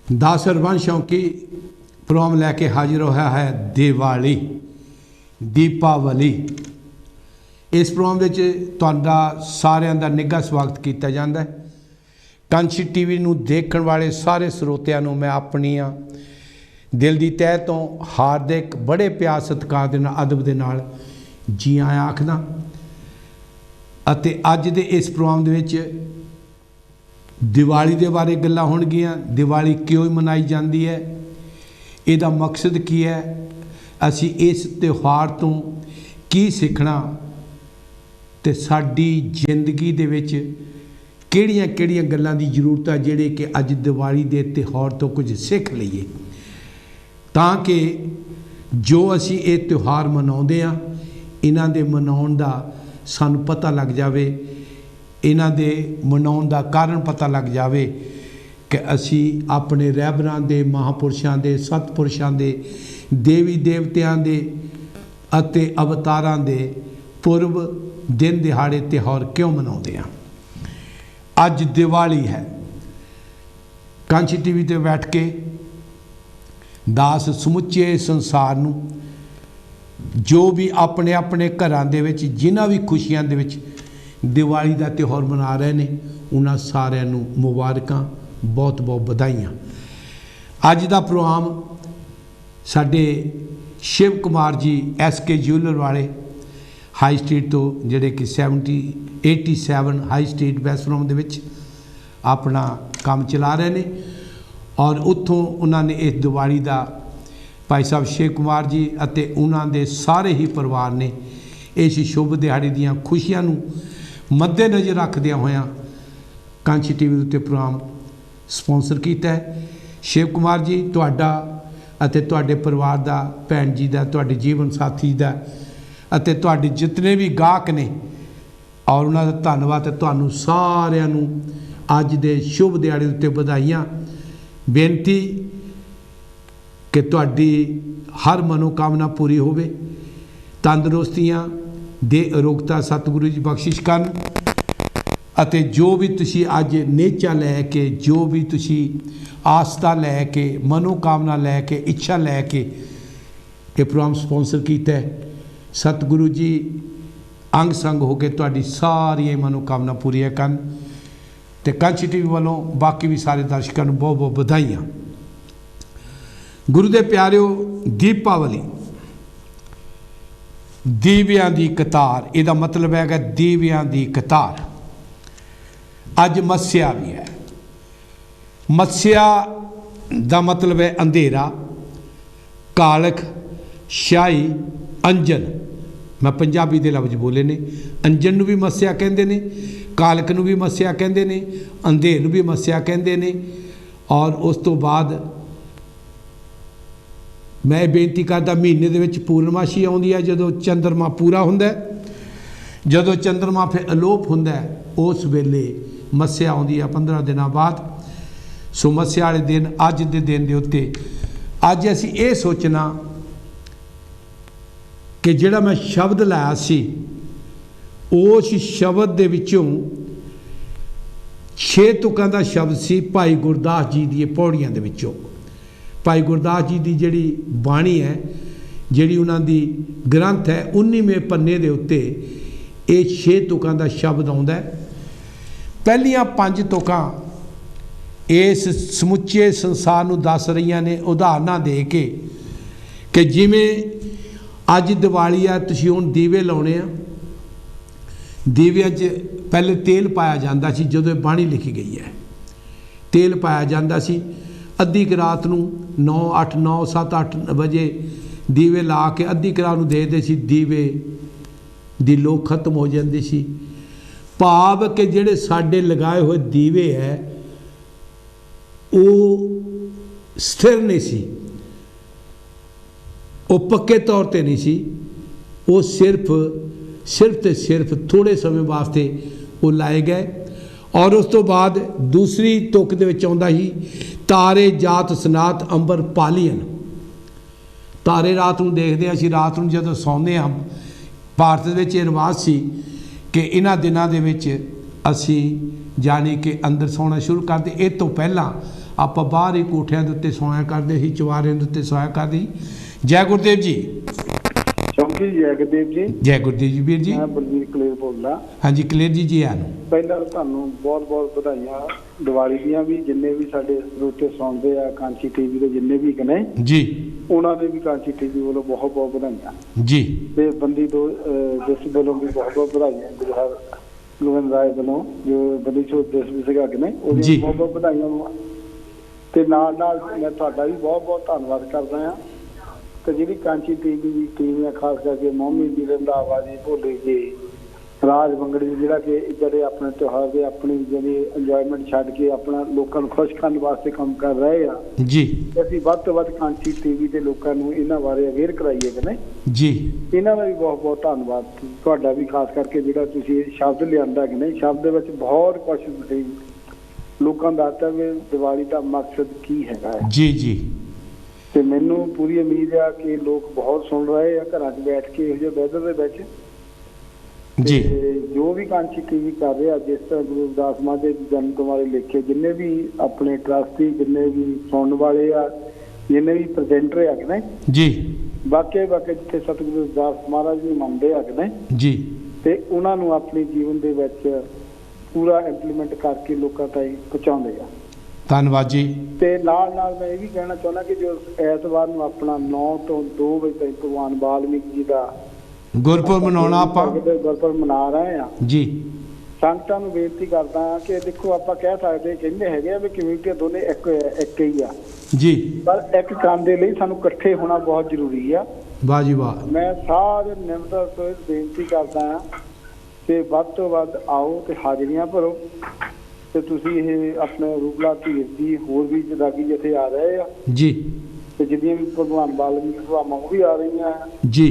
दास Harbans शौकी programme लैके हाजिर होया है दिवाली दीपावली। इस प्रोग्राम विच तुहाडा सारिਆਂ ਦਾ निघा स्वागत किया जाता है। कंची टीवी नूं देखण वाले सारे ਸਰੋਤਿਆਂ ਨੂੰ मैं अपनियां दिल की तह तो हार्दिक बड़े प्यार सत्कार दे नाल अदब दे नाल जी आया आखदा। अते अज दे इस प्रोग्राम दे विच दिवाली दे बारे गल्लां होणगीआं। दिवाली क्यों मनाई जाती है, इहदा मकसद की है, असी इस त्यौहार तो की सीखना ते साडी जिंदगी दे विच किहड़ियां किहड़ियां गल्लां दी जरूरत है जिहड़े कि अज दिवाली दे त्यौहार तो कुछ सीख लईए, ताकि जो असी ये त्यौहार मनाउंदे आ इन्हां दे मनाउण दा सानूं पता लग जावे, इन्हां दे मनाउण दा कारण पता लग जावे कि असी अपने रहबरां दे, महापुरुषां दे, सतपुरुषां दे, देवी देवतियां दे अते अवतारां दे पुरब दिन दिहाड़े त्यौहार क्यों मनाउंदे आ। अज दिवाली है। कांची टीवी ते बैठ के दास समुचे संसार नूं जो भी अपने अपने घरां दे विच जिन्हां भी खुशियां दे विच दिवाली का त्यौहार मना रहे हैं उन्हां सारिਆਂ ਨੂੰ मुबारकां, बहुत बहुत बधाइयां। अज का प्रोग्राम साडे शिव कुमार जी SK ज्यूलर वाले हाई स्ट्रीट तो जिहड़े कि 87 हाई स्ट्रीट वैसटरोम दे विच अपना काम चला रहे हैं और उत्थों उन्होंने इस दिवाली का भाई साहब शिव कुमार जी अते उन्हां दे सारे ही परिवार ने इस शुभ दिहाड़ी दीआं खुशियां नूं मद्देनज़र रखदियां होयां कांची टीवी उत्ते प्रोग्राम स्पॉन्सर किया है। शिव कुमार जी तुहाडा अते तुहाडे परिवार दा, भैन जी दा, तुहाडे जीवन साथी दा अते तुहाडे जितने भी गाहक ने और उन्हां दा धन्नवाद। तुहानूं सारिਆਂ ਨੂੰ अज दे शुभ दिहाड़े उत्ते बधाइयां। बेनती कि तुहाडी हर मनोकामना पूरी होवे, तंदुरुस्तियां दे अरोगता सतगुरु जी बख्शिश करन अते जो भी तुसी अज नेचा लैके, जो भी तुसी आस्था लैके, मनोकामना लैके, इच्छा लैके ये प्रोग्राम स्पॉन्सर किया है, सतगुरु जी अंग संग होकर तुहाडी सारी मनोकामना पूरी करन ते कांची टीवी वालों बाकी भी सारे दर्शकों को बहुत बहुत बधाइयां। गुरु दे प्यारिओ, दीपावली दीवियां दी कतार, इहदा मतलब है कि दीवियां दी कतार। अज मस्या भी है। मस्या दा मतलब है अंधेरा, कालख, शाही, अंजन। मैं पंजाबी दे लफ्ज़ बोले ने। अंजन नूं भी मस्या कहंदे ने, कालख नूं भी मस्या कहंदे ने, अंधेर नूं भी मस्या कहंदे ने। और उस तो बाद मैं बेनती करदा महीने दे विच पूर्णमाशी आउंदी है, जदों चंद्रमा पूरा हुंदा है, जदों चंद्रमा फिर अलोप हुंदा है, उस वेले मस्या आउंदी है 15 दिनों बाद। सो मस्या वाले दिन अज दे दिन दे उत्ते अज असीं ये सोचना कि जिहड़ा मैं शब्द लाया सी उस शब्द दे विचों 6 तुकां दा शब्द सी भाई गुरदास जी दी पौड़ियां दे विचों। भाई गुरदास जी की जिहड़ी बाणी है, जिहड़ी उन्हां दी ग्रंथ है, 19वें पन्ने दे उत्ते ये 6 तुकां दा शब्द आउंदा है। पहलियां 5 तुकां इस समुचे संसार नूं दस रहीआं ने उदाहरणां दे के कि जिवें अज दिवाली है, तुसीं हुण दीवे लाउणे आ, दीविਆਂ 'ਚ पहले तेल पाया जाता सी। जदों बाणी लिखी गई है तेल पाया जाता सी। अद्धी क रात नूं 9, 8, 9, 7, 8 बजे दीवे ला के अद्धी क रात नूं देखदे सी, दीवे दी लो खत्म हो जाती सी। भाव कि जिहड़े साडे लगाए हुए दीवे है वो स्थिर नहीं सी, वो पक्के तौर पर नहीं सी, वो सिर्फ तो सिर्फ थोड़े समय वास्ते वो लाए गए। और उस तो बाद दूसरी तुक दे विच आउंदा ही तारे जात सनात अंबर पालियन। तारे रात नूं देखदे असीं, रात नूं जदों सौंदे हां, भारत दे विच रिवाज सी कि इन्हां दिनां दे विच असीं जानी कि अंदर सौना शुरू करते। इस तो पहला ਆਪਾਂ ਬਾਹਰ ਹੀ ਕੋਠਿਆਂ ਦੇ ਉੱਤੇ ਸੋਇਆ ਕਰਦੇ ਸੀ, ਚੁਬਾਰਿਆਂ ਦੇ ਉੱਤੇ ਸੋਇਆ ਕਰਦੇ ਸੀ। ਜੈ ਗੁਰਦੇਵ ਜੀ। ਚੌਂਕੀ ਜੈ ਗੁਰਦੇਵ ਜੀ। ਜੈ ਗੁਰਦੇਵ ਜੀ ਵੀਰ ਜੀ। ਮੈਂ ਬਲਵੀਰ ਕਲੇਰ ਬੋਲਦਾ। ਹਾਂਜੀ ਕਲੇਰ ਜੀ, ਜੀ ਆਨ। ਪਹਿਲਾਂ ਤੁਹਾਨੂੰ ਬਹੁਤ ਬਹੁਤ ਵਧਾਈਆਂ ਦੀਵਾਲੀ ਦੀਆਂ ਵੀ। ਜਿੰਨੇ ਵੀ ਸਾਡੇ ਸਰੋਤੇ ਸੁਣਦੇ ਆ ਕਾਂਚੀ ਟੀਵੀ ਦੇ ਜਿੰਨੇ ਵੀ ਨੇ ਜੀ, ਉਹਨਾਂ ਨੇ ਵੀ ਕਾਂਚੀ ਟੀਵੀ ਵੱਲੋਂ ਬਹੁਤ ਬਹੁਤ ਵਧਾਈਆਂ ਜੀ। ਤੇ ਬੰਦੀ ਦੋ ਦੇਸ਼ ਵੱਲੋਂ ਵੀ ਬਹੁਤ ਬਹੁਤ ਵਧਾਈਆਂ। ਗੁਰਹਰ ਗੋਬਿੰਦ ਰਾਏ ਵੱਲੋਂ ਜੋ ਬੰਦੀ ਛੋਟ ਦੇਸ਼ ਵੀ ਸੀਗਾ ਕਿ ਨਹੀਂ, ਉਹਦੀਆਂ ਬਹੁਤ ਬਹੁਤ ਵਧਾਈਆਂ। ਤੇ ਨਾਲ ਨਾਲ ਮੈਂ ਤੁਹਾਡਾ ਵੀ ਬਹੁਤ ਬਹੁਤ ਧੰਨਵਾਦ ਕਰਦਾ ਹਾਂ। ਤੇ ਜਿਹੜੀ ਕਾਂਚੀ ਟੀਵੀ ਦੀ ਟੀਮ ਹੈ, ਖਾਸ ਕਰਕੇ ਮੋਮੀ ਜੀ, ਰੰਧਾਵਾ ਜੀ, ਭੋਲੇ ਜੀ, ਰਾਜ ਬੰਗੜੀ ਜੀ, ਜਿਹੜਾ ਕਿ ਜਿਹੜੇ ਆਪਣੇ ਤਿਉਹਾਰ ਦੇ ਆਪਣੀ ਜਿਹੜੀ ਇੰਜੋਇਮੈਂਟ ਛੱਡ ਕੇ ਆਪਣਾ ਲੋਕਾਂ ਨੂੰ ਖੁਸ਼ ਕਰਨ ਵਾਸਤੇ ਕੰਮ ਕਰ ਰਹੇ ਆ ਜੀ। ਅਸੀਂ ਵੱਧ ਤੋਂ ਵੱਧ ਕਾਂਚੀ ਟੀਵੀ ਦੇ ਲੋਕਾਂ ਨੂੰ ਇਹਨਾਂ ਬਾਰੇ ਅਵੇਅਰ ਕਰਾਈਏ ਕਿ ਨਹੀਂ ਜੀ। ਇਹਨਾਂ ਦਾ ਵੀ ਬਹੁਤ ਬਹੁਤ ਧੰਨਵਾਦ ਤੁਹਾਡਾ ਵੀ, ਖਾਸ ਕਰਕੇ ਜਿਹੜਾ ਤੁਸੀਂ ਇਹ ਸ਼ਬਦ ਲਿਆਂਦਾ ਕਿ ਨਹੀਂ। ਸ਼ਬਦ ਦੇ ਵਿੱਚ ਬਹੁਤ ਕੁਛ ਤੁਸੀਂ ਲੋਕਾਂ ਨੂੰ ਦੱਸਦਾ ਵੀ ਦੀਵਾਲੀ ਦਾ ਮਕਸਦ ਕੀ ਹੈਗਾ ਹੈ। ਜੀ ਜੀ। ਤੇ ਮੈਨੂੰ ਪੂਰੀ ਉਮੀਦ ਆ ਕਿ ਲੋਕ ਬਹੁਤ ਸੁਣ ਰਹੇ ਆ ਘਰਾਂ 'ਚ ਬੈਠ ਕੇ ਇਹੋ ਜਿਹੇ ਵੈਦਰ ਦੇ ਵਿੱਚ ਜੀ। ਜੋ ਵੀ ਕਾਂਚੀ ਟੀਵੀ ਕਰ ਰਿਹਾ, ਜਿਸ ਤਰ੍ਹਾਂ ਗੁਰੂ ਰਵਿਦਾਸ ਮਹਾਰਾਜ ਦੇ ਜਨਮ ਤੋਂ ਵਾਲੇ ਲੇਖੇ ਜਿੰਨੇ ਵੀ ਆਪਣੇ ਟਰਸਟੀ, ਜਿੰਨੇ ਵੀ ਸੁਣਨ ਵਾਲੇ ਆ, ਜਿੰਨੇ ਵੀ ਪ੍ਰੈਜ਼ੈਂਟਰ ਆ ਕਿ ਨਹੀਂ ਜੀ, ਵਾਕਿਆ ਜਿੱਥੇ ਸਤਿਗੁਰੂ ਰਵਿਦਾਸ ਮਹਾਰਾਜ ਨੂੰ ਮੰਨਦੇ ਆ ਕਿ ਨਹੀਂ ਜੀ, ਤੇ ਉਹਨਾਂ ਨੂੰ ਆਪਣੇ ਜੀਵਨ ਦੇ ਵਿੱਚ ਪੂਰਾ ਇੰਪਲੀਮੈਂਟ ਕਰਕੇ ਲੋਕਾਂ ਤਾਈਂ ਪਹੁੰਚਾਉਂਦੇ ਆ। ਧੰਨਵਾਦ ਜੀ। ਤੇ ਨਾਲ ਨਾਲ ਮੈਂ ਇਹ ਵੀ ਕਹਿਣਾ ਚਾਹੁੰਦਾ ਕਿ ਜੋ ਐਤਵਾਰ ਨੂੰ ਆਪਣਾ 9 ਤੋਂ 2 ਵਜੇ ਤੱਕ ਭਗਵਾਨ ਵਾਲਮੀਕ ਜੀ ਦਾ ਗੁਰਪੁਰਬ ਮਨਾਉਣਾ, ਆਪਾਂ ਗੁਰਪੁਰਬ ਮਨਾ ਰਹੇ ਆ ਜੀ। ਸੰਗਤਾਂ ਨੂੰ ਬੇਨਤੀ ਕਰਦਾ ਹਾਂ ਕਿ ਦੇਖੋ, ਆਪਾਂ ਕਹਿ ਸਕਦੇ ਕਹਿੰਦੇ ਹੈਗੇ ਆ ਵੀ ਕਮਿਊਨਿਟੀ ਦੋਨੇ ਇੱਕ ਹੀ ਆ ਜੀ, ਪਰ ਇੱਕ ਕੰਮ ਦੇ ਲਈ ਸਾਨੂੰ ਇਕੱਠੇ ਹੋਣਾ ਬਹੁਤ ਜ਼ਰੂਰੀ ਆ। ਵਾਹ ਜੀ ਵਾਹ। ਮੈਂ ਸਾਰੇ ਨਿਮਰਤਾ ਤੋਂ ਬੇਨਤੀ ਕਰਦਾ ਹਾਂ ਕਿ ਵੱਧ ਤੋਂ ਵੱਧ ਆਓ ਤੇ ਹਾਜ਼ਰੀਆਂ ਭਰੋ। ਤੇ ਤੁਸੀਂ ਇਹ ਆਪਣੇ ਰੂਪਲਾ ਧੀਰ ਦੀ ਹੋਰ ਵੀ ਜਦਾਗੀ ਜਿੱਥੇ ਆ ਰਹੇ ਆ ਜੀ, ਤੇ ਜਿੰਨੀਆਂ ਵੀ ਭਗਵਾਨ ਵਾਲਮੀਕ ਸਭਾਵਾਂ ਉਹ ਵੀ ਆ ਰਹੀਆਂ ਜੀ।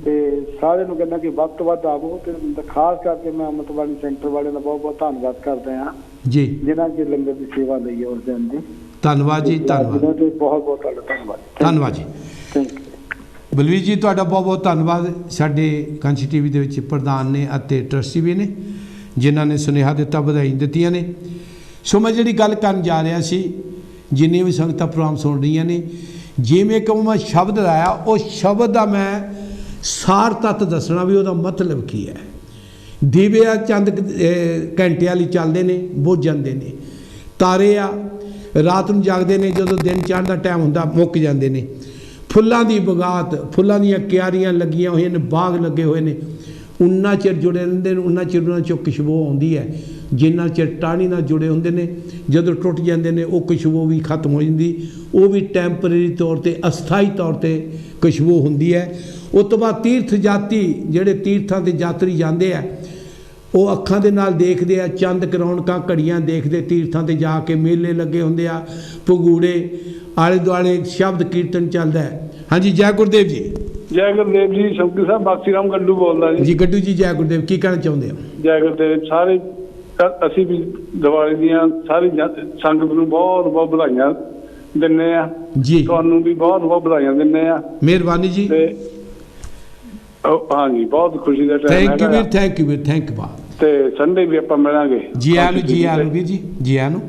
ਤੇ ਸਾਰਿਆਂ ਨੂੰ ਕਹਿੰਦਾ ਕਿ ਵੱਧ ਤੋਂ ਵੱਧ ਆਵੋ। ਤੇ ਖਾਸ ਕਰਕੇ ਮੈਂ ਅੰਮ੍ਰਿਤਬਾਣੀ ਸੈਂਟਰ ਵਾਲਿਆਂ ਦਾ ਬਹੁਤ ਬਹੁਤ ਧੰਨਵਾਦ ਕਰਦਾ ਹਾਂ ਜੀ, ਜਿਨ੍ਹਾਂ ਕਿ ਲੰਗਰ ਦੀ ਸੇਵਾ ਲਈ ਉਸ ਦਿਨ ਦੀ। ਧੰਨਵਾਦ ਜੀ, ਧੰਨਵਾਦ। ਬਹੁਤ ਬਹੁਤ ਤੁਹਾਡਾ ਧੰਨਵਾਦ। ਧੰਨਵਾਦ ਜੀ। ਥੈਂਕ ਯੂ ਬਲਵੀਰ ਜੀ, ਤੁਹਾਡਾ ਬਹੁਤ ਬਹੁਤ ਧੰਨਵਾਦ। ਸਾਡੇ ਕਾਂਚੀ ਟੀਵੀ ਦੇ ਵਿੱਚ ਪ੍ਰਧਾਨ ਨੇ ਅਤੇ ਟਰਸਟੀ ਵੀ ਨੇ ਜਿਨ੍ਹਾਂ ਨੇ ਸੁਨੇਹਾ ਦਿੱਤਾ, ਵਧਾਈ ਦਿੱਤੀਆਂ ਨੇ। ਸੋ ਮੈਂ ਜਿਹੜੀ ਗੱਲ ਕਰਨ ਜਾ ਰਿਹਾ ਸੀ, ਜਿੰਨੇ ਵੀ ਸੰਗਤਾਂ ਪ੍ਰੋਗਰਾਮ ਸੁਣ ਰਹੀਆਂ ਨੇ, ਜਿਵੇਂ ਕਿ ਮੈਂ ਸ਼ਬਦ ਲਾਇਆ, ਉਹ ਸ਼ਬਦ ਦਾ ਮੈਂ ਸਾਰ ਤੱਤ ਦੱਸਣਾ ਵੀ ਉਹਦਾ ਮਤਲਬ ਕੀ ਹੈ। ਦੀਵੇ ਆ ਚੰਦ ਘੰਟੇ ਵਾਲੀ ਚੱਲਦੇ ਨੇ, ਬੁੱਝ ਜਾਂਦੇ ਨੇ। ਤਾਰੇ ਆ ਰਾਤ ਨੂੰ ਜਾਗਦੇ ਨੇ, ਜਦੋਂ ਦਿਨ ਚੜ੍ਹਨ ਦਾ ਟਾਈਮ ਹੁੰਦਾ ਮੁੱਕ ਜਾਂਦੇ ਨੇ। ਫੁੱਲਾਂ ਦੀ ਬਗਾਤ, ਫੁੱਲਾਂ ਦੀਆਂ ਕਿਆਰੀਆਂ ਲੱਗੀਆਂ ਹੋਈਆਂ ਨੇ, ਬਾਗ ਲੱਗੇ ਹੋਏ ਨੇ, ਉਨਾ ਚਿਰ ਜੁੜੇ ਰਹਿੰਦੇ ਨੇ, ਉਨਾ ਚਿਰ ਉਹਨਾਂ 'ਚੋਂ ਖੁਸ਼ਬੂ ਆਉਂਦੀ ਹੈ। ਜਿੰਨਾ ਚਿਰ ਟਾਹਣੀ ਨਾਲ ਜੁੜੇ ਹੁੰਦੇ ਨੇ, ਜਦੋਂ ਟੁੱਟ ਜਾਂਦੇ ਨੇ ਉਹ ਖੁਸ਼ਬੂ ਵੀ ਖਤਮ ਹੋ ਜਾਂਦੀ। ਉਹ ਵੀ ਟੈਂਪਰੇਰੀ ਤੌਰ 'ਤੇ, ਅਸਥਾਈ ਤੌਰ 'ਤੇ ਖੁਸ਼ਬੂ ਹੁੰਦੀ ਹੈ। ਉਸ ਤੋਂ ਬਾਅਦ ਤੀਰਥ ਜਾਤੀ, ਜਿਹੜੇ ਤੀਰਥਾਂ 'ਤੇ ਯਾਤਰੀ ਜਾਂਦੇ ਆ, ਉਹ ਅੱਖਾਂ ਦੇ ਨਾਲ ਦੇਖਦੇ ਆ, ਚੰਦ ਕਰੌਣਕਾਂ ਘੜੀਆਂ ਦੇਖਦੇ, ਤੀਰਥਾਂ 'ਤੇ ਜਾ ਕੇ ਮੇਲੇ ਲੱਗੇ ਹੁੰਦੇ ਆ, ਭਗੂੜੇ ਆਲੇ ਦੁਆਲੇ ਸ਼ਬਦ ਕੀਰਤਨ ਚੱਲਦਾ ਹੈ। ਹਾਂਜੀ, ਜੈ ਗੁਰਦੇਵ ਜੀ। ਜੈ ਗੁਰਦੇਵ ਜੀ। ਸ਼ੰਕਰ ਸਾਹਿਬ ਬਾਕਸੀ ਰਾਮ ਗੱਡੂ ਬੋਲਦਾ ਜੀ। ਜੀ ਗੱਡੂ ਜੀ, ਜੈ ਗੁਰਦੇਵ। ਕੀ ਕਹਿਣਾ ਚਾਹੁੰਦੇ ਹੋ? ਜੈ ਗੁਰਦੇਵ। ਸਾਰੇ ਅਸੀਂ ਵੀ ਦੀਵਾਲੀ ਦੀਆਂ ਸਾਰੀ ਸੰਗਤ ਨੂੰ ਬਹੁਤ ਬਹੁਤ ਵਧਾਈਆਂ ਦਿੰਦੇ ਆ ਜੀ। ਤੁਹਾਨੂੰ ਵੀ ਬਹੁਤ ਬਹੁਤ ਵਧਾਈਆਂ ਦਿੰਦੇ ਆ। ਮਿਹਰਬਾਨੀ ਜੀ। ਤੇ ਹਾਂਜੀ, ਬਹੁਤ ਖੁਸ਼ੀ ਦਾ ਟਾਈਮ ਹੈ। ਥੈਂਕ ਯੂ ਵੀਰ, ਥੈਂਕ ਯੂ ਵੀਰ, ਥੈਂਕ ਯੂ। ਤੇ ਸੰਡੇ ਵੀ ਆਪਾਂ ਮਿਲਾਂਗੇ। ਜੀ ਆਇਆਂ ਨੂੰ, ਜੀ ਆਇਆਂ ਨੂੰ ਵੀਰ ਜੀ, ਜੀ ਆਇਆਂ ਨੂੰ।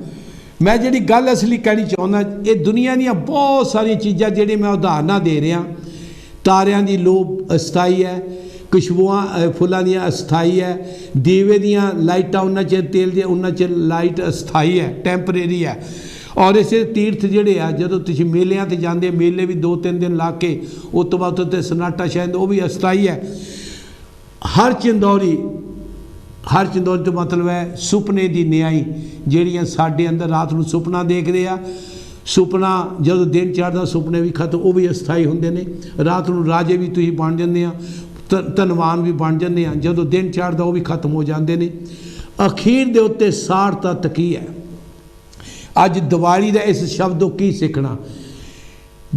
ਮੈਂ ਜਿਹੜੀ ਗੱਲ ਅਸਲੀ ਕਹਿਣੀ ਚਾਹੁੰਦਾ, ਇਹ ਦੁਨੀਆ ਦੀਆਂ ਬਹੁਤ ਸਾਰੀਆਂ ਚੀਜ਼ਾਂ ਜਿਹੜੀਆਂ ਮੈਂ ਉਦਾਹਰਨਾਂ ਦੇ ਰਿਹਾ। ਤਾਰਿਆਂ ਦੀ ਲੋ ਅਸਥਾਈ ਹੈ, ਖੁਸ਼ਬੂਆਂ ਫੁੱਲਾਂ ਦੀਆਂ ਅਸਥਾਈ ਹੈ, ਦੀਵੇ ਦੀਆਂ ਲਾਈਟਾਂ ਉਹਨਾਂ ਚਿਰ ਤੇਲ ਦੀਆਂ ਉਹਨਾਂ ਚਿਰ ਲਾਈਟ ਅਸਥਾਈ ਹੈ, ਟੈਂਪਰੇਰੀ ਹੈ। ਔਰ ਇਸੇ ਤੀਰਥ ਜਿਹੜੇ ਆ, ਜਦੋਂ ਤੁਸੀਂ ਮੇਲਿਆਂ 'ਤੇ ਜਾਂਦੇ, ਮੇਲੇ ਵੀ 2-3 ਦਿਨ ਲਾ ਕੇ ਉਸ ਤੋਂ ਬਾਅਦ ਉੱਤੇ ਸਨਾਟਾ ਸ਼ਾਇਦ ਉਹ ਵੀ ਅਸਥਾਈ ਹੈ। ਹਰ ਚੰਦੌਰੀ ਤੋਂ ਮਤਲਬ ਹੈ ਸੁਪਨੇ ਦੀ ਨਿਆਈ, ਜਿਹੜੀਆਂ ਸਾਡੇ ਅੰਦਰ ਰਾਤ ਨੂੰ ਸੁਪਨਾ ਦੇਖਦੇ ਆ। ਸੁਪਨਾ ਜਦੋਂ ਦਿਨ ਚੜ੍ਹਦਾ, ਸੁਪਨੇ ਵੀ ਖਤਮ, ਉਹ ਵੀ ਅਸਥਾਈ ਹੁੰਦੇ ਨੇ। ਰਾਤ ਨੂੰ ਰਾਜੇ ਵੀ ਤੁਸੀਂ ਬਣ ਜਾਂਦੇ ਆ, ਧਨਵਾਨ ਵੀ ਬਣ ਜਾਂਦੇ ਆ। ਜਦੋਂ ਦਿਨ ਚੜ੍ਹਦਾ ਉਹ ਵੀ ਖਤਮ ਹੋ ਜਾਂਦੇ ਨੇ। ਅਖੀਰ ਦੇ ਉੱਤੇ ਸਾਰ ਤੱਤ ਕੀ ਹੈ? ਅੱਜ ਦੀਵਾਲੀ ਦਾ ਇਸ ਸ਼ਬਦੋਂ ਕੀ ਸਿੱਖਣਾ?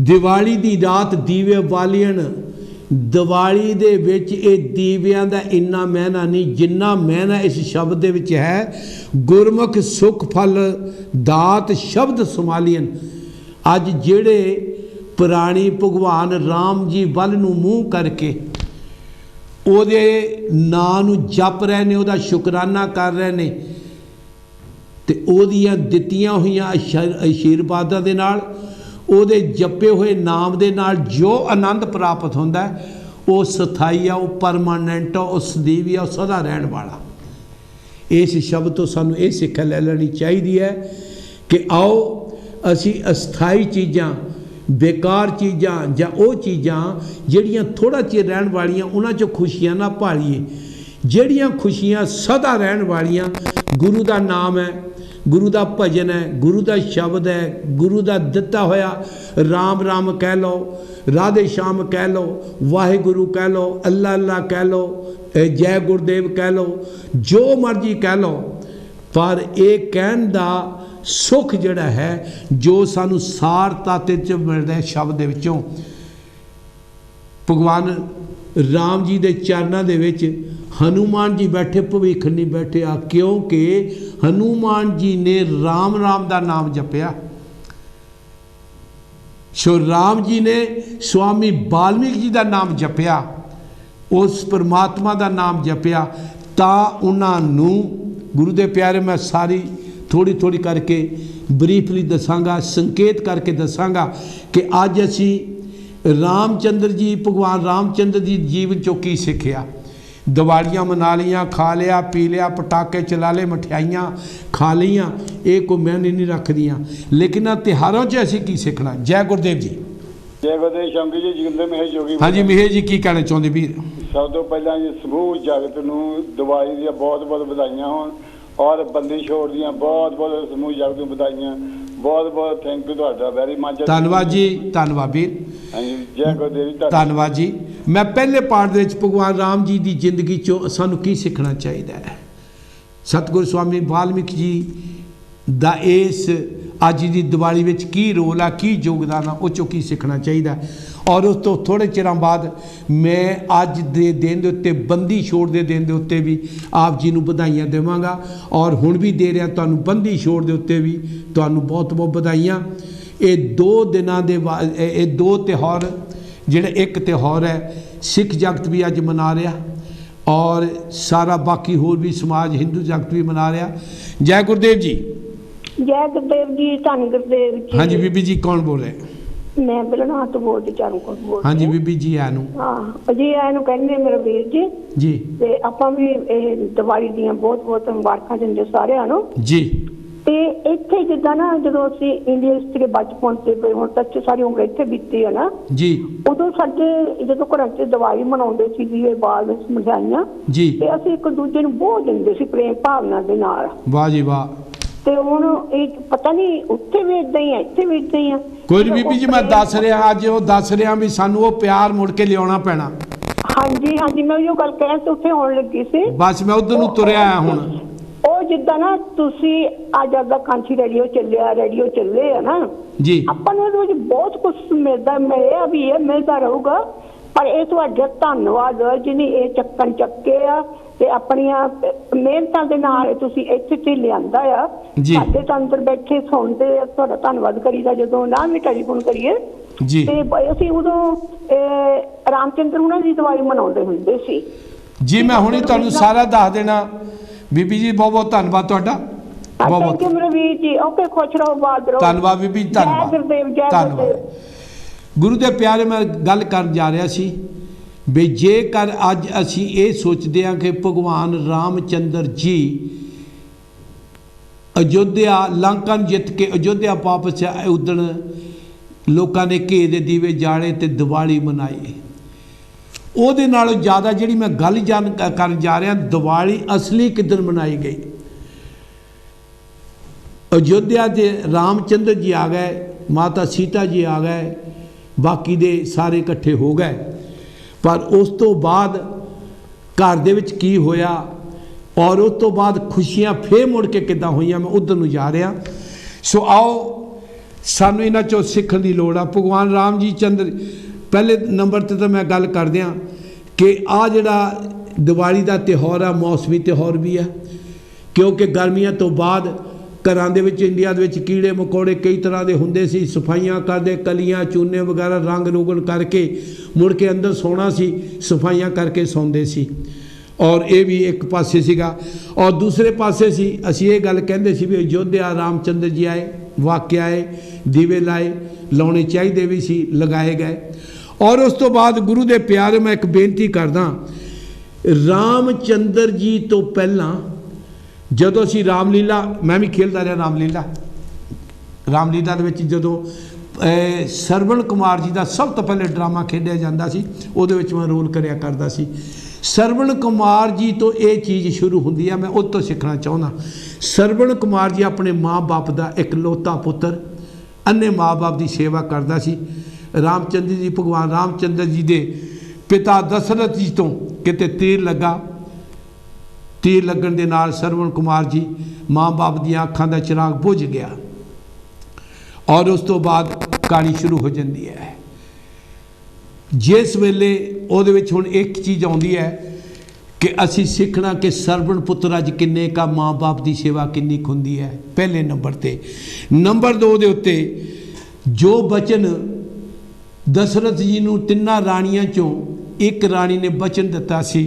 ਦੀਵਾਲੀ ਦੀ ਰਾਤ ਦੀਵੇ ਬਾਲੀਣ। ਦੀਵਾਲੀ ਦੇ ਵਿੱਚ ਇਹ ਦੀਵਿਆਂ ਦਾ ਇੰਨਾ ਮਹਿਨਾ ਨਹੀਂ ਜਿੰਨਾ ਮਹਿਨਾ ਇਸ ਸ਼ਬਦ ਦੇ ਵਿੱਚ ਹੈ। ਗੁਰਮੁਖ ਸੁਖ ਫਲ ਦਾਤ ਸ਼ਬਦ ਸੰਭਾਲੀਨ। ਅੱਜ ਜਿਹੜੇ ਪ੍ਰਾਣੀ ਭਗਵਾਨ ਰਾਮ ਜੀ ਵੱਲ ਨੂੰ ਮੂੰਹ ਕਰਕੇ ਉਹਦੇ ਨਾਂ ਨੂੰ ਜਪ ਰਹੇ ਨੇ, ਉਹਦਾ ਸ਼ੁਕਰਾਨਾ ਕਰ ਰਹੇ ਨੇ, ਤੇ ਉਹਦੀਆਂ ਦਿੱਤੀਆਂ ਹੋਈਆਂ ਅਸ਼ੀਰਵਾਦਾਂ ਦੇ ਨਾਲ, ਉਹਦੇ ਜਪੇ ਹੋਏ ਨਾਮ ਦੇ ਨਾਲ ਜੋ ਆਨੰਦ ਪ੍ਰਾਪਤ ਹੁੰਦਾ ਉਹ ਸਥਾਈ ਆ, ਉਹ ਪਰਮਾਨੈਂਟ ਆ, ਉਹ ਸਦੀਵੀ ਆ, ਉਹ ਸਦਾ ਰਹਿਣ ਵਾਲਾ। ਇਸ ਸ਼ਬਦ ਤੋਂ ਸਾਨੂੰ ਇਹ ਸਿੱਖਿਆ ਲੈ ਲੈਣੀ ਚਾਹੀਦੀ ਹੈ ਕਿ ਆਓ ਅਸੀਂ ਅਸਥਾਈ ਚੀਜ਼ਾਂ, ਬੇਕਾਰ ਚੀਜ਼ਾਂ ਜਾਂ ਉਹ ਚੀਜ਼ਾਂ ਜਿਹੜੀਆਂ ਥੋੜ੍ਹਾ ਚਿਰ ਰਹਿਣ ਵਾਲੀਆਂ, ਉਹਨਾਂ 'ਚੋਂ ਖੁਸ਼ੀਆਂ ਨਾ ਭਾਲੀਏ। ਜਿਹੜੀਆਂ ਖੁਸ਼ੀਆਂ ਸਦਾ ਰਹਿਣ ਵਾਲੀਆਂ, ਗੁਰੂ ਦਾ ਨਾਮ ਹੈ, ਗੁਰੂ ਦਾ ਭਜਨ ਹੈ, ਗੁਰੂ ਦਾ ਸ਼ਬਦ ਹੈ, ਗੁਰੂ ਦਾ ਦਿੱਤਾ ਹੋਇਆ ਰਾਮ ਰਾਮ ਕਹਿ ਲਓ, ਰਾਧੇ ਸ਼ਾਮ ਕਹਿ ਲਓ, ਵਾਹਿਗੁਰੂ ਕਹਿ ਲਓ, ਅੱਲਾ ਅੱਲਾ ਕਹਿ ਲਓ, ਜੈ ਗੁਰਦੇਵ ਕਹਿ ਲਓ, ਜੋ ਮਰਜ਼ੀ ਕਹਿ ਲਓ। ਪਰ ਇਹ ਕਹਿਣ ਦਾ ਸੁੱਖ ਜਿਹੜਾ ਹੈ, ਜੋ ਸਾਨੂੰ ਸਾਰ ਤਾਤੇ 'ਚ ਮਿਲਦਾ ਸ਼ਬਦ ਦੇ ਵਿੱਚੋਂ, ਭਗਵਾਨ ਰਾਮ ਜੀ ਦੇ ਚਰਨਾਂ ਦੇ ਵਿੱਚ ਹਨੂਮਾਨ ਜੀ ਬੈਠੇ, ਭਵਿੱਖ ਨਹੀਂ ਬੈਠੇ ਆ, ਕਿਉਂਕਿ ਹਨੂਮਾਨ ਜੀ ਨੇ ਰਾਮ ਰਾਮ ਦਾ ਨਾਮ ਜਪਿਆ। ਸੋ ਰਾਮ ਜੀ ਨੇ ਸਵਾਮੀ ਵਾਲਮੀਕ ਜੀ ਦਾ ਨਾਮ ਜਪਿਆ, ਉਸ ਪਰਮਾਤਮਾ ਦਾ ਨਾਮ ਜਪਿਆ, ਤਾਂ ਉਹਨਾਂ ਨੂੰ ਗੁਰੂ ਦੇ ਪਿਆਰੇ, ਮੈਂ ਸਾਰੀ ਥੋੜ੍ਹੀ ਕਰਕੇ ਬਰੀਫਲੀ ਦੱਸਾਂਗਾ, ਸੰਕੇਤ ਕਰਕੇ ਦੱਸਾਂਗਾ ਕਿ ਅੱਜ ਅਸੀਂ ਰਾਮਚੰਦਰ ਜੀ, ਭਗਵਾਨ ਰਾਮਚੰਦਰ ਜੀ ਜੀਵਨ 'ਚੋਂ ਕੀ ਸਿੱਖਿਆ। ਦੀਵਾਲੀਆਂ ਮਨਾ ਲਈਆਂ, ਖਾ ਲਿਆ ਪੀ ਲਿਆ, ਪਟਾਕੇ ਚਲਾ ਲਏ, ਮਠਿਆਈਆਂ ਖਾ ਲਈਆਂ, ਇਹ ਕੋਈ ਮਾਇਨੇ ਨਹੀਂ ਰੱਖਦੀਆਂ, ਲੇਕਿਨ ਆ ਤਿਉਹਾਰਾਂ 'ਚ ਅਸੀਂ ਕੀ ਸਿੱਖਣਾ। ਜੈ ਗੁਰਦੇਵ ਜੀ। ਜੈ ਗੁਰਦੇਵ ਸ਼ੰਕਰ ਜੀ, ਜੋਗਿੰਦਰ ਮਹੇਸ਼ ਜੋਗੀ। ਹਾਂਜੀ ਮਹੇਸ਼ ਜੀ, ਕੀ ਕਹਿਣਾ ਚਾਹੁੰਦੇ ਵੀਰ? ਸਭ ਤੋਂ ਪਹਿਲਾਂ ਜੀ ਸਮੂਹ ਜਗਤ ਨੂੰ ਦੀਵਾਲੀ ਦੀਆਂ ਬਹੁਤ ਬਹੁਤ ਵਧਾਈਆਂ ਹੋਣ, ਔਰ ਬੰਦੀ ਛੋੜ ਦੀਆਂ ਬਹੁਤ ਬਹੁਤ ਸਮੂਹ ਜਗਤ ਨੂੰ ਵਧਾਈਆਂ। ਬਹੁਤ ਬਹੁਤ ਥੈਂਕ ਯੂ ਤੁਹਾਡਾ, ਵੈਰੀ ਮਚ। ਧੰਨਵਾਦ ਜੀ, ਧੰਨਵਾਦ ਵੀਰ। ਹਾਂਜੀ, ਜੈ ਗੁਰਦੇਵ ਜੀ, ਧੰਨਵਾਦ ਜੀ। ਮੈਂ ਪਹਿਲੇ ਪਾਠ ਦੇ ਵਿੱਚ ਭਗਵਾਨ ਰਾਮ ਜੀ ਦੀ ਜ਼ਿੰਦਗੀ 'ਚੋਂ ਸਾਨੂੰ ਕੀ ਸਿੱਖਣਾ ਚਾਹੀਦਾ ਹੈ, ਸਤਿਗੁਰੂ ਸਵਾਮੀ ਵਾਲਮੀਕ ਜੀ ਦਾ ਇਸ ਅੱਜ ਦੀ ਦੀਵਾਲੀ ਵਿੱਚ ਕੀ ਰੋਲ ਆ, ਕੀ ਯੋਗਦਾਨ ਆ, ਉਹ 'ਚੋਂ ਕੀ ਸਿੱਖਣਾ ਚਾਹੀਦਾ। ਔਰ ਉਸ ਤੋਂ ਥੋੜ੍ਹੇ ਚਿਰਾਂ ਬਾਅਦ ਮੈਂ ਅੱਜ ਦੇ ਦਿਨ ਦੇ ਉੱਤੇ, ਬੰਦੀ ਛੋੜ ਦੇ ਦਿਨ ਦੇ ਉੱਤੇ ਵੀ ਆਪ ਜੀ ਨੂੰ ਵਧਾਈਆਂ ਦੇਵਾਂਗਾ, ਔਰ ਹੁਣ ਵੀ ਦੇ ਰਿਹਾ ਤੁਹਾਨੂੰ ਬੰਦੀ ਛੋੜ ਦੇ ਉੱਤੇ ਵੀ ਤੁਹਾਨੂੰ ਬਹੁਤ ਬਹੁਤ ਵਧਾਈਆਂ। ਇਹ 2 ਦਿਨਾਂ ਦੇ ਇਹ 2 ਤਿਉਹਾਰ ਜਿਹੜੇ, ਇੱਕ ਤਿਉਹਾਰ ਹੈ ਸਿੱਖ ਜਗਤ ਵੀ ਅੱਜ ਮਨਾ ਰਿਹਾ, ਔਰ ਸਾਰਾ ਬਾਕੀ ਹੋਰ ਵੀ ਸਮਾਜ ਹਿੰਦੂ ਜਗਤ ਵੀ ਮਨਾ ਰਿਹਾ। ਜੈ ਗੁਰਦੇਵ ਜੀ। ਜੈ ਗੁਰਦੇਵ ਜੀ, ਧੰਨ ਗੁਰਦੇਵ ਜੀ। ਹਾਂਜੀ ਬੀਬੀ ਜੀ, ਕੌਣ ਬੋਲ ਰਹੇ? ਮੈਂ ਬਿਲਣਾ ਤੋਂ ਬੋਲਦੀ, ਚਾਰੂ ਕੋਲ ਬੋਲਦੀ। ਹਾਂਜੀ ਬੀਬੀ ਜੀ, ਆ ਨੂੰ। ਹਾਂ ਜੀ, ਆ ਨੂੰ ਕਹਿੰਦੇ ਮੇਰੇ ਵੀਰ ਜੀ ਜੀ। ਤੇ ਆਪਾਂ ਵੀ ਇਹ ਦੀਵਾਲੀ ਦੀਆਂ ਬਹੁਤ ਬਹੁਤ ਮੁਬਾਰਕਾਂ ਦਿੰਦੇ ਸਾਰਿਆਂ ਨੂੰ ਜੀ। ਤੇ ਇੱਥੇ ਜਿੱਦਾਂ ਨਾ, ਜਦੋਂ ਅਸੀਂ ਇੰਡੀਆ ਵਿੱਚ ਬਚਪਨ ਤੇ ਹੁਣ ਤੱਕ ਸਾਰੀ ਉਮਰ ਇੱਥੇ ਬੀਤੀ ਹੈ ਨਾ ਜੀ, ਉਦੋਂ ਸਾਡੇ ਜਦੋਂ ਘਰਾਂ 'ਚ ਦੀਵਾਲੀ ਮਨਾਉਂਦੇ ਸੀ ਜੀ, ਇਹ ਬਾਲ ਵਿੱਚ ਮਠਿਆਈਆਂ ਜੀ, ਤੇ ਅਸੀਂ ਇੱਕ ਦੂਜੇ ਨੂੰ ਬਹੁਤ ਦਿੰਦੇ ਸੀ ਪ੍ਰੇਮ ਭਾਵਨਾ ਦੇ ਨਾਲ। ਵਾਹ ਜੀ ਵਾਹ। ਤੇ ਹੁਣ ਇਹ ਪਤਾ ਨਹੀਂ ਉੱਥੇ ਵੀ ਏਦਾਂ ਹੀ ਆ, ਇੱਥੇ ਵੀ ਏਦਾਂ ਹੀ ਆ। ਕੋਈ ਬੀਬੀ ਜੀ, ਮੈਂ ਦੱਸ ਰਿਹਾ, ਅੱਜ ਉਹ ਦੱਸ ਰਿਹਾ ਵੀ ਸਾਨੂੰ ਉਹ ਪਿਆਰ ਮੁੜ ਕੇ ਲਿਆਉਣਾ ਪੈਣਾ। ਹਾਂਜੀ ਹਾਂਜੀ, ਮੈਂ ਉਹ ਗੱਲ ਕਹਿਣ ਤੇ ਉੱਥੇ ਆਉਣ ਲੱਗੀ ਸੀ, ਬਸ ਮੈਂ ਉਧਰ ਨੂੰ ਤੁਰਿਆ ਆਇਆ ਹੁਣ। ਉਹ ਜਿੱਦਾਂ ਨਾ ਤੁਸੀਂ ਅੱਜ ਦਾ ਕਾਂਚੀ ਰੇਡੀਓ ਚੱਲੇ ਆ ਨਾ ਜੀ, ਆਪਾਂ ਨੂੰ ਇਹਦੇ ਵਿੱਚ ਬਹੁਤ ਕੁਝ ਮਿਲਦਾ, ਮਿਲਿਆ ਵੀ ਇਹ ਮਿਲਦਾ ਰਹੂਗਾ। ਪਰ ਇਹ ਤੁਹਾਡਾ ਧੰਨਵਾਦ ਜਿਹਨੇ ਇਹ ਚੱਕਣ ਚੱਕੇ ਆ ਤੇ ਆਪਣੀਆਂ ਮਿਹਨਤਾਂ ਦੇ ਨਾਲ ਤੁਸੀਂ ਇੱਥੇ ਤੇ ਲਿਆਂਦਾ ਆ। ਸਾਡੇ ਤਾਂ ਅੰਦਰ ਬੈਠੇ ਸੁਣਦੇ ਆ, ਤੁਹਾਡਾ ਧੰਨਵਾਦ ਕਰੀਦਾ ਜਦੋਂ ਨਾ ਵੀ ਟੈਲੀਫੋਨ ਕਰੀਏ ਜੀ। ਤੇ ਅਸੀਂ ਉਦੋਂ ਰਾਮਚੰਦਰ ਉਹਨਾਂ ਦੀ ਦੀਵਾਲੀ ਮਨਾਉਂਦੇ ਹੁੰਦੇ ਸੀ ਜੀ। ਮੈਂ ਹੁਣੇ ਤੁਹਾਨੂੰ ਸਾਰਾ ਦੱਸ ਦੇਣਾ ਬੀਬੀ ਜੀ। ਬਹੁਤ ਬਹੁਤ ਧੰਨਵਾਦ ਤੁਹਾਡਾ, ਬਹੁਤ ਬਹੁਤ ਮੇਰੇ ਵੀਰ ਜੀ। ਓਕੇ, ਖੁਸ਼ ਰਹੋ, ਬਾਦ ਰਹੋ। ਧੰਨਵਾਦ ਬੀਬੀ, ਧੰਨਵਾਦ। ਜੈ ਗੁਰਦੇਵ, ਜੈ ਗੁਰਦੇਵ। ਗੁਰੂ ਦੇ ਪਿਆਰੇ, ਮੈਂ ਗੱਲ ਕਰਨ ਜਾ ਰਿਹਾ ਸੀ ਵੀ ਜੇਕਰ ਅੱਜ ਅਸੀਂ ਇਹ ਸੋਚਦੇ ਹਾਂ ਕਿ ਭਗਵਾਨ ਰਾਮਚੰਦਰ ਜੀ ਅਯੋਧਿਆ, ਲੰਕਾ ਨੂੰ ਜਿੱਤ ਕੇ ਅਯੋਧਿਆ ਵਾਪਸ ਆਏ, ਉਦਣ ਲੋਕਾਂ ਨੇ ਘੇ ਦੇ ਦੀਵੇ ਜਾਲੇ ਤੇ ਦੀਵਾਲੀ ਮਨਾਈ। ਉਹਦੇ ਨਾਲੋਂ ਜ਼ਿਆਦਾ ਜਿਹੜੀ ਮੈਂ ਗੱਲ ਕਰਨ ਜਾ ਰਿਹਾ, ਦੀਵਾਲੀ ਅਸਲੀ ਕਿੱਦਣ ਮਨਾਈ ਗਈ। ਅਯੋਧਿਆ ਦੇ ਰਾਮਚੰਦਰ ਜੀ ਆ ਗਏ, ਮਾਤਾ ਸੀਤਾ ਜੀ ਆ ਗਏ, ਬਾਕੀ ਦੇ ਸਾਰੇ ਇਕੱਠੇ ਹੋ ਗਏ। ਪਰ ਉਸ ਤੋਂ ਬਾਅਦ ਘਰ ਦੇ ਵਿੱਚ ਕੀ ਹੋਇਆ, ਔਰ ਉਸ ਤੋਂ ਬਾਅਦ ਖੁਸ਼ੀਆਂ ਫੇਰ ਮੁੜ ਕੇ ਕਿੱਦਾਂ ਹੋਈਆਂ, ਮੈਂ ਉੱਧਰ ਨੂੰ ਜਾ ਰਿਹਾ। ਸੋ ਆਓ ਸਾਨੂੰ ਇਹਨਾਂ 'ਚੋਂ ਸਿੱਖਣ ਦੀ ਲੋੜ ਆ। ਭਗਵਾਨ ਰਾਮ ਜੀ ਚੰਦਰ, ਪਹਿਲੇ ਨੰਬਰ 'ਤੇ ਤਾਂ ਮੈਂ ਗੱਲ ਕਰ ਦਿਆਂ ਕਿ ਆਹ ਜਿਹੜਾ ਦੀਵਾਲੀ ਦਾ ਤਿਉਹਾਰ ਆ, ਮੌਸਮੀ ਤਿਉਹਾਰ ਵੀ ਆ, ਕਿਉਂਕਿ ਗਰਮੀਆਂ ਤੋਂ ਬਾਅਦ ਘਰਾਂ ਦੇ ਵਿੱਚ, ਇੰਡੀਆ ਦੇ ਵਿੱਚ ਕੀੜੇ ਮਕੌੜੇ ਕਈ ਤਰ੍ਹਾਂ ਦੇ ਹੁੰਦੇ ਸੀ। ਸਫਾਈਆਂ ਕਰਦੇ, ਕਲੀਆਂ ਚੂਨੇ ਵਗੈਰਾ ਰੰਗ ਰੋਗਨ ਕਰਕੇ ਮੁੜ ਕੇ ਅੰਦਰ ਸੌਣਾ ਸੀ, ਸਫਾਈਆਂ ਕਰਕੇ ਸੌਂਦੇ ਸੀ। और ये भी एक पासे सीगा। और दूसरे पासे सी असी ये गल कहते सी भी अयोध्या रामचंद्र जी आए, वाक्य आए, दीवे लाए, लाने चाहिए भी सी, लगाए गए। और उस तो बाद गुरु दे प्यारे मैं एक बेनती करदा, रामचंद्र जी तो पहला जदों असी रामलीला, मैं भी खेलता रहा रामलीला दे जदों सरवण कुमार जी का सब तो पहले ड्रामा खेडिया जाता सी, उहदे विच मैं रोल करिया करदा सी। सरवण कुमार जी तो ये चीज़ शुरू होंदी है, मैं उस तो सीखना चाहना। सरवण कुमार जी अपने माँ बाप का इकलौता पुत्र, अन्ने माँ बाप की सेवा करता सी। रामचंद्र जी, भगवान रामचंद्र जी के पिता दशरथ जी तो किते तीर लगा, तीर लगन के नाल सरवण कुमार जी माँ बाप दी अखां का चिराग बुझ गया। और उस तो बाद कहानी शुरू हो जाती है। जिस वेले उहदे विच हुण एक चीज़ आउंदी है कि असी सीखना कि सरवण पुत्र अज किन्ने का माँ बाप की सेवा किन्नी हुंदी है। पहले नंबर ते, नंबर 2 दे उत्ते जो बचन दशरथ जी नूं तिन्ना राणियां चों एक राणी ने बचन दिता सी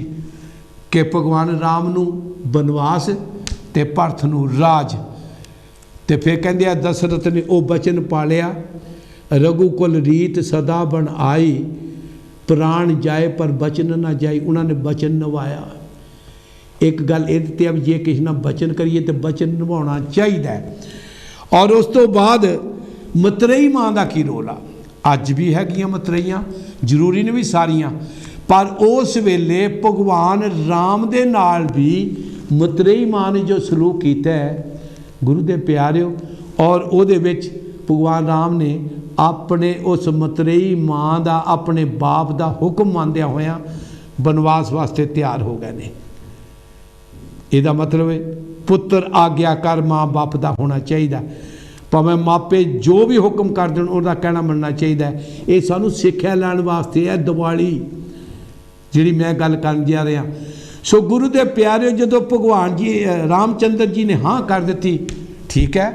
कि भगवान राम नूं बनवास ते भरत नूं राज, ते फिर कहंदे आ दशरथ ने वो बचन पालिया, रघुकुल रीत सदा बन आई, प्राण जाए पर बचन ना जाए। उन्होंने बचन निभाया। एक गल ये अब जे किसी ना बचन करिए तो बचन निभाना चाहिए। और उस तो बाद मतरेई माँ का की रोल आ, अज भी हैगियां मतरेइयां, जरूरी ने भी सारियां, पर उस वेले भगवान राम दे नाल भी मतरेई माँ ने जो सलूक किया है गुरु दे प्यारिओ, और उहदे विच भगवान राम ने अपने उस मतरेई माँ का अपने बाप का हुक्म मानदिया होया बनवास वास्ते तैयार हो गए ने। इहदा मतलब है पुत्र आग्याकार माँ बाप का होना चाहिए, भावें मापे जो भी हुक्म कर देन उहदा कहना मनना चाहिए। ये सानू सिक्ख्या लैण वास्ते है दिवाली जिहड़ी मैं गल करन जा रहा। सो गुरु दे प्यारे जदों भगवान जी रामचंद्र जी ने हाँ कर दी, ठीक है,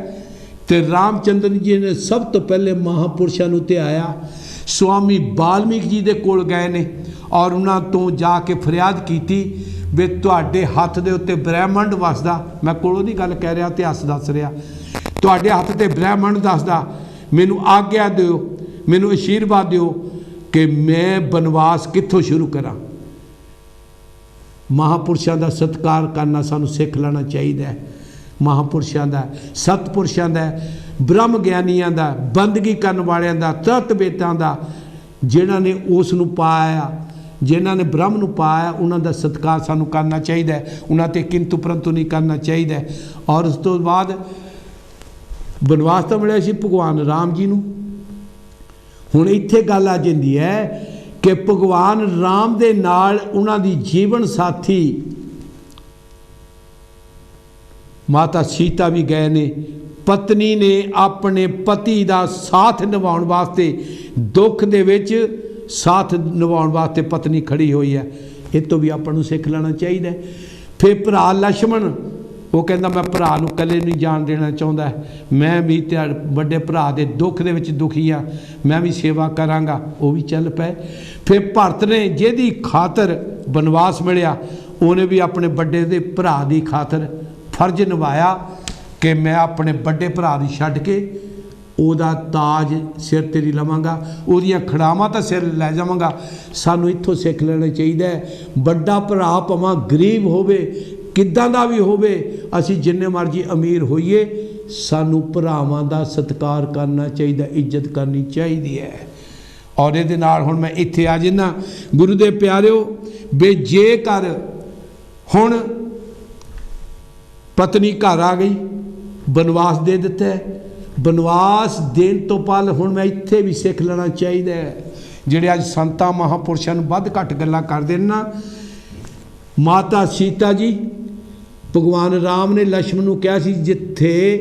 तो रामचंद्र जी ने सब तो पहले महापुरुषों नूं ते आया, स्वामी वाल्मीकि जी दे कोल गए ने और उन्हां तो जाके फरियाद की भी तुहाडे हत्थ दे उत्ते ब्रह्मंड वसदा, मैं कोलों दी गल कह रहा, इतिहास दस रहा, तुहाडे हत्थ ते ब्रह्मंड दसदा, मैनूं आग्या दिओ, मैनूं आशीर्वाद दिओ कि मैं बनवास कित्थों शुरू करा। महापुरुषों का सत्कार करना सानूं सिख लेना चाहिए। महापुरुषों का, सतपुरुषों का, ब्रह्म ज्ञानियों का, बंदगी करने वालों का, तत्वेतां का, जिन्हां ने उस नूं पाया, जिन्हां ने ब्रह्म नूं पाया, उन्हां दा सत्कार सानूं करना चाहिए, उन्हां ते किंतु परंतु नहीं करना चाहिए। और उस तो बाद बनवास तो मिलिया सी भगवान राम जी नूं। हुण इत्थे गल आ जांदी है कि भगवान राम दे नाल उन्हां दी जीवन साथी माता सीता भी गए ने। पत्नी ने अपने पति का साथ निभाउण वास्ते, दुख दे विच साथ निभाउण वास्ते पत्नी खड़ी हुई है। इस तो भी आपां नूं सिख लेना चाहिए। फिर भरा लक्ष्मण वो कहता मैं भरा नूं कल्ले नहीं जान देना चाहता, मैं भी बड़े भरा दे दुख दे विच दुखी हाँ, मैं भी सेवा करांगा, वो भी चल पे। फिर भरत ने जिहदी खातर बनवास मिलिया, उन्हें भी अपने बड़े दे भरा दी खातर फर्ज निभाया कि मैं अपने बड़े भरा दी छड्ड के ओदा ताज सिर ते नहीं लवांगा, ओदियां खड़ावां तां सिर लै जावांगा। सानूं इत्थों सिख लेना चाहिए, बड़ा भरा भावें गरीब होवे, किद्दां दा भी होवे, असी जिन्ने मर्जी अमीर होइए, सानू भरावां दा सत्कार करना चाहिए, इज्जत करनी चाहिए है। और ये हुण मैं इत्थे आ जाना गुरु दे प्यारिओ, बे जेकर हुण पत्नी घर आ गई, बनवास दे दिता है, बनवास देन तो पल हुण मैं इत्थे भी सिख लेना चाहिए है। जिहड़े अज संतां महापुरुषां नूं वध घट गल्लां करदे ना, माता सीता जी भगवान राम ने लक्ष्मण नूं कहा सी जिथे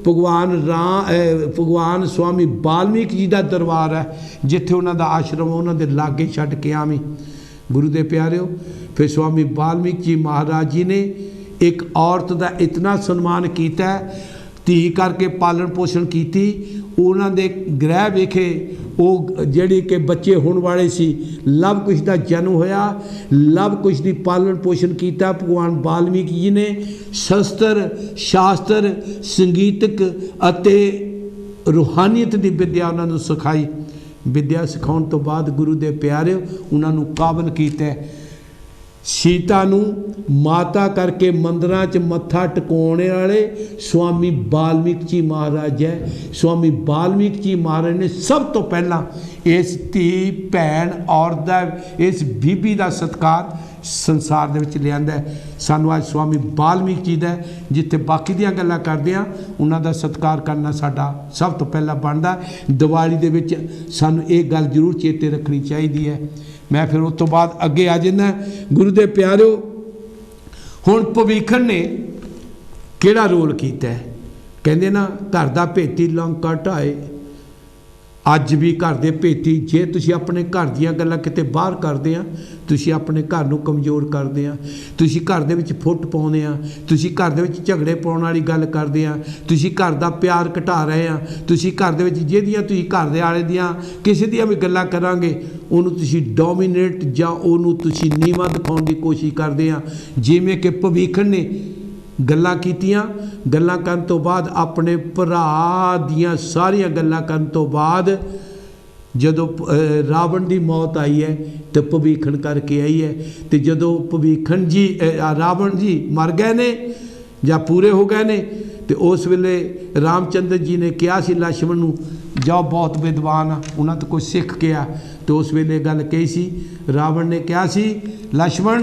भगवान स्वामी वाल्मीकि जी का दरबार है, जिथे उन्हां दा आश्रम उन्हां दे लागे छड्ड के आवीं। गुरु दे प्यारिओ, फिर स्वामी वाल्मीकि जी महाराज जी ने एक औरत का इतना सन्मान किया, धी करके पालन पोषण की, उन्हां दे ग्रह वेखे, ਉਹ ਜਿਹੜੇ ਕਿ ਬੱਚੇ ਹੋਣ ਵਾਲੇ ਸੀ, ਲਵ ਕੁਸ਼ ਦਾ ਜਨਮ ਹੋਇਆ, ਲਵ ਕੁਸ਼ ਦੀ ਪਾਲਣ ਪੋਸ਼ਣ ਕੀਤਾ ਭਗਵਾਨ ਵਾਲਮੀਕ ਜੀ ਨੇ। ਸ਼ਸਤਰ ਸ਼ਾਸਤਰ ਸੰਗੀਤਕ ਅਤੇ ਰੂਹਾਨੀਅਤ ਦੀ ਵਿਦਿਆ ਉਹਨਾਂ ਨੂੰ ਸਿਖਾਈ। ਵਿਦਿਆ ਸਿਖਾਉਣ ਤੋਂ ਬਾਅਦ ਗੁਰੂ ਦੇ ਪਿਆਰਿਓ ਉਹਨਾਂ ਨੂੰ ਕਾਬਲ ਕੀਤਾ। ਸੀਤਾ ਨੂੰ ਮਾਤਾ ਕਰਕੇ ਮੰਦਰਾਂ 'ਚ ਮੱਥਾ ਟਿਕਾਉਣ ਵਾਲੇ ਸਵਾਮੀ ਵਾਲਮੀਕ ਜੀ ਮਹਾਰਾਜ ਹੈ। ਸਵਾਮੀ ਵਾਲਮੀਕ ਜੀ ਮਹਾਰਾਜ ਨੇ ਸਭ ਤੋਂ ਪਹਿਲਾਂ ਇਸ ਧੀ ਭੈਣ ਔਰਤ ਦਾ, ਇਸ ਬੀਬੀ ਦਾ ਸਤਿਕਾਰ ਸੰਸਾਰ ਦੇ ਵਿੱਚ ਲਿਆਂਦਾ। ਸਾਨੂੰ ਅੱਜ ਸਵਾਮੀ ਵਾਲਮੀਕ ਜੀ ਦਾ, ਜਿੱਥੇ ਬਾਕੀ ਦੀਆਂ ਗੱਲਾਂ ਕਰਦੇ ਹਾਂ ਉਹਨਾਂ ਦਾ ਸਤਿਕਾਰ ਕਰਨਾ ਸਾਡਾ ਸਭ ਤੋਂ ਪਹਿਲਾਂ ਬਣਦਾ। ਦੀਵਾਲੀ ਦੇ ਵਿੱਚ ਸਾਨੂੰ ਇਹ ਗੱਲ ਜ਼ਰੂਰ ਚੇਤੇ ਰੱਖਣੀ ਚਾਹੀਦੀ ਹੈ। मैं फिर उस तो बाद अगे आ जाना। गुरु दे प्यारिओ हुण भविखण ने किहड़ा रोल कीता है? कहंदे ना घर दा भेती लंका ढाए। अज भी घर दे भेती जे तुसी अपने घर दीयां गल्लां किते बाहर करदे आ, तुसी अपने घर नूं कमज़ोर करदे आ, तुसी घर दे विच फुट पाउंदे आ, तुसी घर दे विच झगड़े पाउण वाली गल करदे आ, तुसी घर दा प्यार घटा रहे आ, तुसी घर दे विच जिहदियां तुसी घर दे आले दियां किसी दियां भी गल्लां करांगे ਉਹਨੂੰ ਤੁਸੀਂ ਡੋਮੀਨੇਟ ਜਾਂ ਉਹਨੂੰ ਤੁਸੀਂ ਨੀਵਾਂ ਦਿਖਾਉਣ ਦੀ ਕੋਸ਼ਿਸ਼ ਕਰਦੇ ਆ। ਜਿਵੇਂ ਕਿ ਭਵਿਖਣ ਨੇ ਗੱਲਾਂ ਕੀਤੀਆਂ, ਗੱਲਾਂ ਕਰਨ ਤੋਂ ਬਾਅਦ ਆਪਣੇ ਭਰਾ ਦੀਆਂ ਸਾਰੀਆਂ ਗੱਲਾਂ ਕਰਨ ਤੋਂ ਬਾਅਦ ਜਦੋਂ ਰਾਵਣ ਦੀ ਮੌਤ ਆਈ ਹੈ ਤੇ ਭਵਿਖਣ ਕਰਕੇ ਆਈ ਹੈ। ਤੇ ਜਦੋਂ ਭਵਿਖਣ ਜੀ ਰਾਵਣ ਜੀ ਮਰ ਗਏ ਨੇ ਜਾਂ ਪੂਰੇ ਹੋ ਗਏ ਨੇ ਤੇ ਉਸ ਵੇਲੇ ਰਾਮਚੰਦਰ ਜੀ ਨੇ ਕਿਹਾ ਸੀ ਲक्ष्मण ਨੂੰ, ਜਾਓ ਬਹੁਤ ਵਿਦਵਾਨ ਆ ਉਹਨਾਂ ਤੋਂ ਕੁਛ ਸਿੱਖ ਕੇ ਆ। तो उस वेले गल कही सी, रावण ने कहा सी लक्ष्मण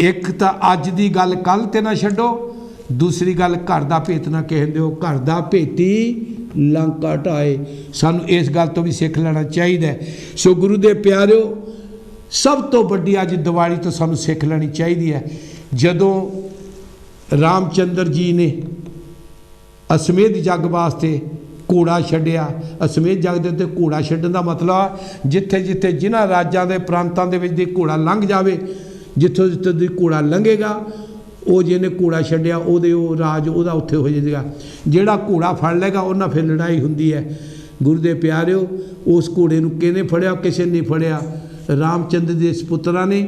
एक तो अज की गल कल ते ना छड्डो, दूसरी गल घर दा भेत ना कह दिओ, घर दा भेती लंका ढाए। सानू इस गल तो भी सिख लेना चाहिए। सो गुरु दे प्यारिओ सब तो वड्डी अज दिवाली तो सानू सिख लेनी चाहिए है। जदों रामचंद्र जी ने अश्वमेध जग वास्ते घोड़ा छड्डिया, अश्वमेध जग दे उत्ते घोड़ा छड्डण दा मतलब जिथे जिथे जिन्हां राजां दे प्रांतां दे विच दी घोड़ा लंघ जावे, जिथों जिथे दी घोड़ा लंघेगा वो जिहने घोड़ा छड्डिया ओहदे वो राज ओहदा उत्थे हो जाएगा। जिहड़ा घोड़ा फड़ लेगा उन्हां फिर लड़ाई हुंदी है। गुरु दे प्यारिओ उस घोड़े नूं किहने फड़िया? किसी ने फड़िया, रामचंद्र दे सपुत्रा ने।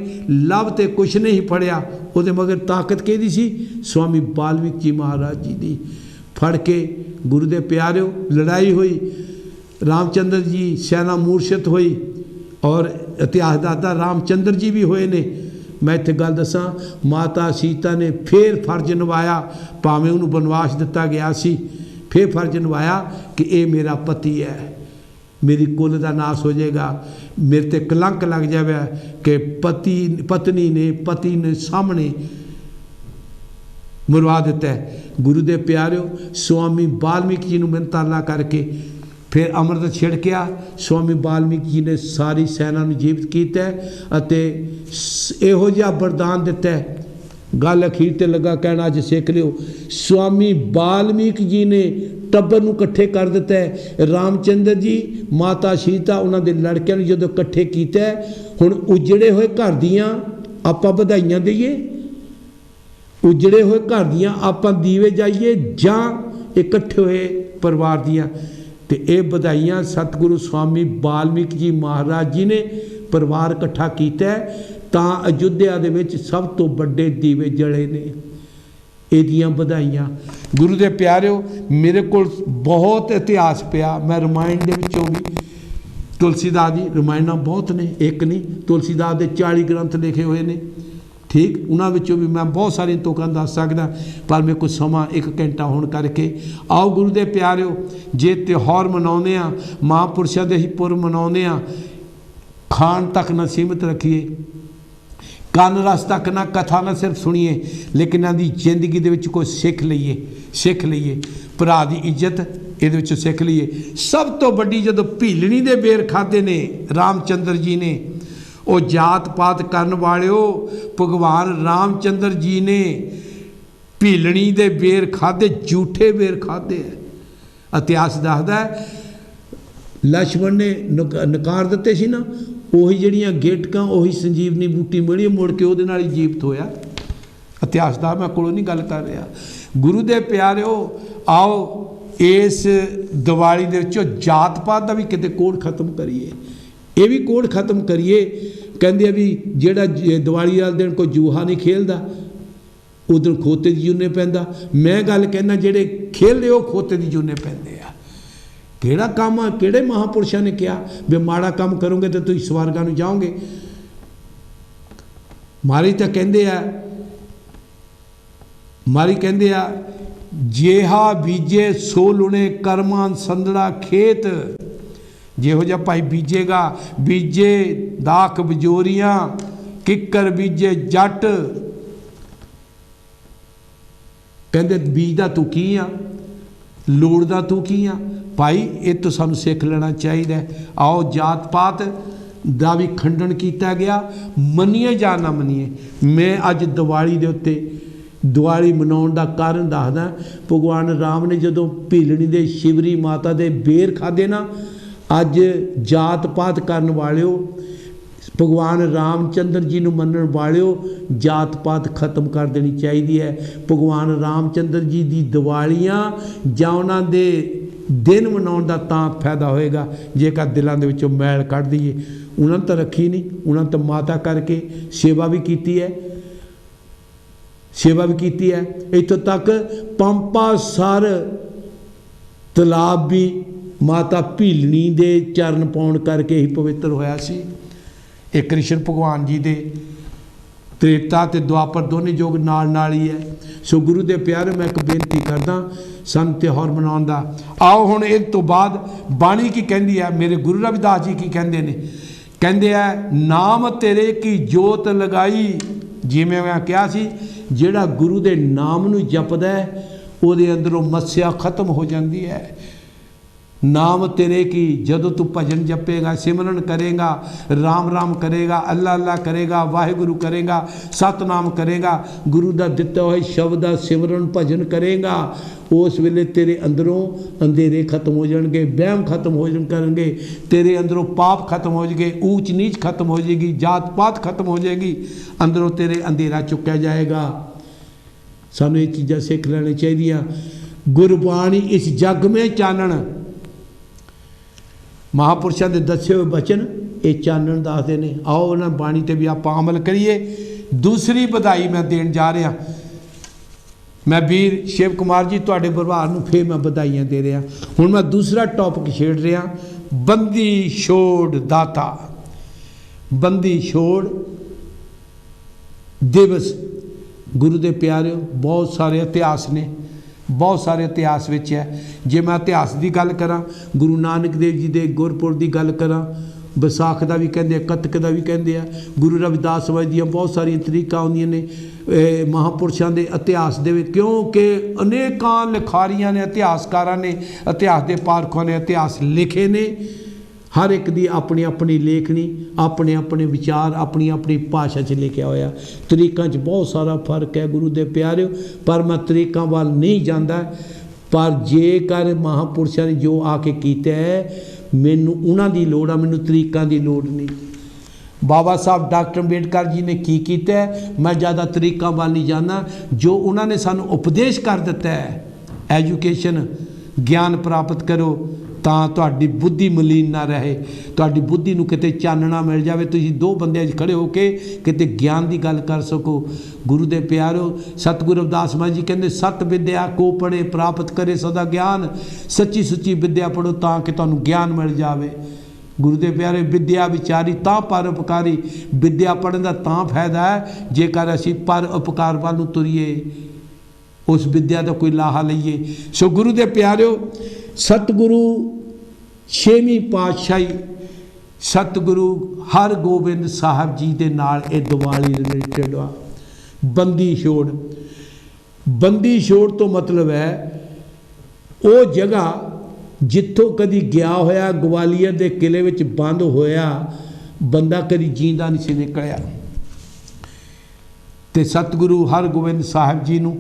लव ते कुछ नहीं फड़िया, उहदे मगर ताकत किहदी सी? स्वामी वाल्मीकि जी महाराज जी दी। फड़ के गुरु दे प्यारिओ लड़ाई हुई, रामचंद्र जी सेना मूर्छित हुई और इतिहास दाता रामचंद्र जी भी होए ने। मैं इत्थे गल दसां, माता सीता ने फिर फर्ज निभाया, भावें उन्होंने बनवास दिता गया सी, फिर फर्ज निभाया कि ये मेरा पति है, मेरी कुल का नाश हो जाएगा, मेरे ते कलंक लग जाए कि पत्नी ने सामने मरवा दिता है। गुरु दे प्यारिओ स्वामी वाल्मीकि जी नूं मिन्नतां करके फिर अमृत छिड़किया। स्वामी वाल्मीकि जी ने सारी सेना नूं जीवित कीता अते इहो जिहा वरदान दिता है। गल अखीर ते लगा कहना, अज सिख लिओ, स्वामी वाल्मीकि जी ने टब्बर नूं इकट्ठे कर दिता है। रामचंद्र जी माता सीता उन्हां दे लड़कियां नूं जदों इकट्ठे कीता हुण उजड़े होए घर दियां आपां बधाइयां देईए, उजड़े हुए घर दियां आपां दीवे जाइए जां इकट्ठे हुए परिवार दियां। ते ये बधाइयां सतगुरु स्वामी वाल्मीकि जी महाराज जी ने परिवार इकट्ठा कीता है तां अयोध्या दे विच सब तो बड़े दीवे जले ने। ਇਹਦੀਆਂ ਵਧਾਈਆਂ। गुरु दे प्यारिओ मेरे को बहुत इतिहास पिया, मैं रामायण दे विचों भी तुलसीदास जी रामायण बहुत ने, एक नहीं, तुलसीदास दे 40 ग्रंथ लिखे हुए ने, ठीक, उन्हां विचों भी मैं बहुत सारी तुकां दस सकदा, पर मेरे को समा 1 घंटा होने करके। आओ गुरु दे प्यारिओ जे त्यौहार मनाउने आ, महापुरुषां दे ही पुरब मनाउने आ, खाण तक ना सीमित रखिए, कान रस तक ना, कथा ना सिर्फ सुनिए, लेकिन इन्हां जिंदगी दे विच कोई सिख लईए, भरा दी इज्जत इहदे विच सिख लईए। सब तो वड्डी जदों भीलनी दे बेर खाधे ने रामचंद्र जी ने, वो जात पात करन वालिओ भगवान रामचंद्र जी ने भीलनी दे बेर खाधे, झूठे बेर खाधे। इतिहास दसदा है लक्ष्मण ने नकार दिते सी ना, ਉਹੀ ਜਿਹੜੀਆਂ ਗੇਟਕਾਂ ਉਹੀ ਸੰਜੀਵਨੀ ਬੂਟੀ ਮਿਲੀ, ਮੁੜ ਕੇ ਉਹਦੇ ਨਾਲ ਹੀ ਜੀਵਤ ਹੋਇਆ। ਇਤਿਹਾਸ ਦਾ ਮੈਂ ਕੋਲੋਂ ਨਹੀਂ ਗੱਲ ਕਰ ਰਿਹਾ। ਗੁਰੂ ਦੇ ਪਿਆਰਿਓ ਆਓ इस दिवाली दे विचों जात पात का भी किते कोड खत्म करिए, ये भी कोड खत्म करिए। कहते भी जेड़ा दिवाली वाले दिन कोई जूहा नहीं खेलता उधर खोते की जूने पैंदा। मैं गल कहना जेड़े खेलते हो खोते की जूने पैंदे आ। केड़ा काम आ, केड़े महापुरुषों ने कहा भी माड़ा काम करोगे तो तुम स्वर्गां नूं जाओगे। मारी तो कहते आ, मारी कहते आ जेहा बीजे सो लुणे कर्मां संदड़ा खेत। जिहो जिहा भाई बीजेगा, बीजे दाख बजोरियां किकर बीजे जट। कहते बीजदा तू की आ, लोड़दा तू की आ। भाई ये तो सानू सिख लेना चाहिए। आओ जात पात का भी खंडन किया गया, मनीए या ना मनीए। मैं अज दिवाली के उत्ते दिवाली मनाउण का कारण दसदा। भगवान राम ने जदों भीलनी दे शिवरी माता दे बेर खाधे ना, अज जात पात करन वालिओ, भगवान रामचंद्र जी नूं मनण वालिओ, जात पात खत्म कर देनी चाहिए है। भगवान रामचंद्र जी दी दिवालियां जां उन्हां दे दिन मनाउण दा तां फायदा होएगा जेकर दिलों दे विचों मैल कढ दईए। उन्हां ने तो रखी नहीं, उन्हां तो माता करके सेवा भी कीती है, सेवा भी कीती है। इत्थों तक पंपा सर तलाब भी माता भीलनी दे चरण पाउण करके ही पवित्र होया सी। एक कृष्ण भगवान जी दे त्रेता ते द्वापर दोने योग नाल नाल ही है। सो गुरु दे प्यारे मैं एक बेनती करदा सन त्यौहार मनाउण दा। आओ हुण इस तो बाद बाणी की कहंदी है, मेरे गुरु रविदास जी की कहंदे ने, कहंदे है नाम तेरे की जोत लगाई। जिवें मैं कहा सी जिहड़ा गुरु दे नाम नूं जपदा है उहदे अंदरों मस्या खत्म हो जाती है। नाम तेरे की जदों तू भजन जपेगा, सिमरन करेगा, राम राम करेगा, अल्लाह अल्लाह करेगा, वाहिगुरु करेगा, सतनाम करेगा, गुरु का दिता हुआ शब्द का सिमरन भजन करेगा, उस वेले तेरे अंदरों अंधेरे खत्म हो जाएंगे, वहम खत्म हो जाएंगे, तेरे अंदरों पाप खत्म हो जाएंगे, ऊंच नीच खत्म हो जाएगी, जात पात खत्म हो जाएगी, अंदरों तेरे अंधेरा चुकया जाएगा। सानू ये चीज़ां सीख लेनी चाहिए। गुरबाणी इस जग में चानण, महापुरुषों के दसे हुए बचन ये चानण दसते हैं। आओ उन्होंने बाणी ते भी आप अमल करिए। दूसरी बधाई मैं देन जा रहा, मैं वीर शिव कुमार जी तुहाडे परिवार नूं फिर मैं बधाइयां दे रहा। हुण मैं दूसरा टॉपिक छेड़ रहा, बंदी छोड़ दाता। बंदी छोड़ दिवस गुरु दे प्यारे बहुत सारे इतिहास ने, बहुत सारे इतिहास विच है। जे मैं इतिहास की गल करा, गुरु नानक देव जी के गुरपुरब की गल करा, विसाख का भी कहते, कतक का भी कहते हैं, गुरु रविदास समाज दी बहुत सारिया तरीका आउंदियां ने महापुरुषों के इतिहास दे विच, क्योंकि अनेकां लिखारियां ने, इतिहासकारां ने, इतिहास के पारखों ने इतिहास लिखे ने। हर एक दी अपनी अपनी लेखनी, अपने अपने विचार, अपनी अपनी भाषा च लिखा होया। तरीकों च बहुत सारा फर्क है गुरु दे प्यारे, पर मैं तरीकों वाल नहीं जाता। पर जेकर महापुरुषों ने जो आके किया है, मैनू उन्हां दी लोड़ आ, मैनू तरीकों की लोड़ नहीं। बाबा साहब डॉक्टर अंबेडकर जी ने की किया है, मैं ज़्यादा तरीकों वाल नहीं जाना। जो उन्होंने सानू उपदेश कर दिता है, एजुकेशन ज्ञान प्राप्त करो ਤਾਂ ਤੁਹਾਡੀ बुद्धि मलीन ना रहे, ਤੁਹਾਡੀ बुद्धि ਨੂੰ ਕਿਤੇ ਚਾਨਣਾ मिल जाए, ਤੁਸੀਂ दो ਬੰਦਿਆਂ 'ਚ ਖੜੇ ਹੋ ਕੇ ਕਿਤੇ ਗਿਆਨ ਦੀ ਗੱਲ कर सको। गुरु दे प्यारो सतगुरु रविदास महाराज जी कहते, सत विद्या को पढ़े प्राप्त करे सदा ज्ञान। सच्ची सुच्ची विद्या पढ़ो ताकि तुहानू ज्ञान मिल जाए। गुरु दे प्यारे विद्या विचारी तां पर उपकारी। विद्या पढ़ने का तां फायदा है जेकर असीं पर उपकार वाल नूं तुरीए, उस विद्या का कोई लाहा लईए। सो गुरु दे प्यारो सतगुरु छेवीं पातशाही सतगुरु हरगोबिंद साहब जी के नाल ये दिवाली रिलेटेड आ। बंदी छोड़, बंदी छोड़ तो मतलब है वो जगह जिथों कदी गया होया, ग्वालियर के किले विच बंद होया, बंदा कदी जींदा नहीं सी निकलिया। ते सतगुरु हरगोबिंद साहब जी नूं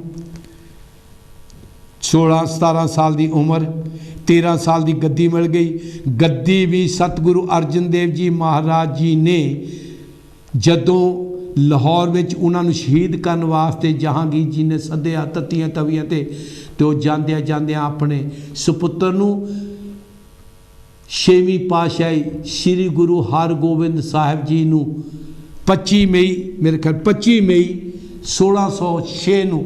16-17 साल की उम्र, 13 साल की गद्दी मिल गई। गद्दी भी सतगुरु अर्जन देव जी महाराज जी ने जदों लाहौर में उन्होंने शहीद करने वास्ते जहांगीर जी ने सद्या तत्तियां तवियां ते, तो जांदियां जांदियां अपने सुपुत्र नूं 6वीं पातशाही श्री गुरु हरगोबिंद साहिब जी नूं 25 मई मेरे ख्याल 25 मई 1606 नूं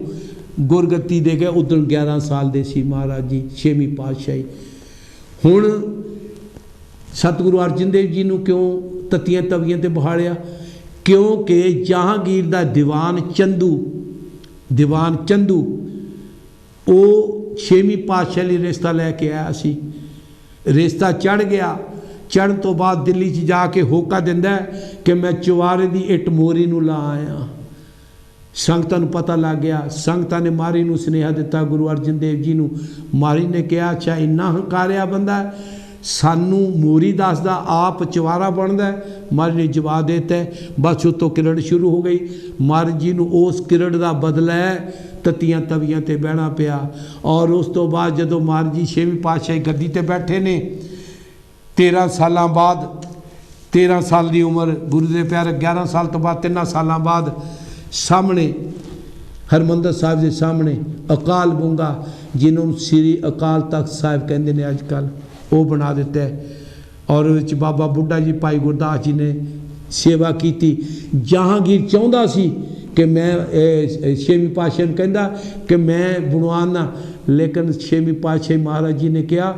गुरगति दे गए। उदण 11 साल दे सी महाराज जी 6वीं पातशाही। हुण सतगुरु अर्जन देव जी नूं क्यों तत्तियां तवियां ते बहालिया? क्योंकि जहांगीर दा दीवान चंदू वो 6वीं पातशाही लई रिश्ता लैके आया सी। रिश्ता चढ़ गया, चढ़न तो बाद दिल्ली च जाके होका दिंदा कि मैं चुवारे दी इट मोरी नूं ला आया। संगतां नूं पता लग गया, संगतां ने मारी नूं सुनेहा दिता गुरु अर्जन देव जी नूं। मारी ने कहा अच्छा इन्ना हंकारिया बंदा सानू मोरी दसदा आप चवारा बनदा। मारी ने जवाब देता बस उत्तों किरड़ शुरू हो गई। महाराज जी नूं उस किरड़ दा बदला तत्तियां तवियां ते बहना पिया। और उस तो बाद जदों महाराज जी 6वीं पातशाही गद्दी ते बैठे ने 13 साल बाद 13 साल की उम्र गुरु दे प्यारे 11 साल तो बाद 3 साल बाद सामने हरमंदर साहिब के सामने अकाल गूंगा जिन्होंने श्री अकाल तख्त साहिब कहते हैं अजकल वो बना दिता है। और उस बाबा बुढ़ा जी भाई गुरदास जी ने सेवा की। जहांगीर चाहता सी कि मैं 6वीं पातशाही नूं कहंदा कि मैं बनवाना, लेकिन 6वीं पातशाही महाराज जी ने कहा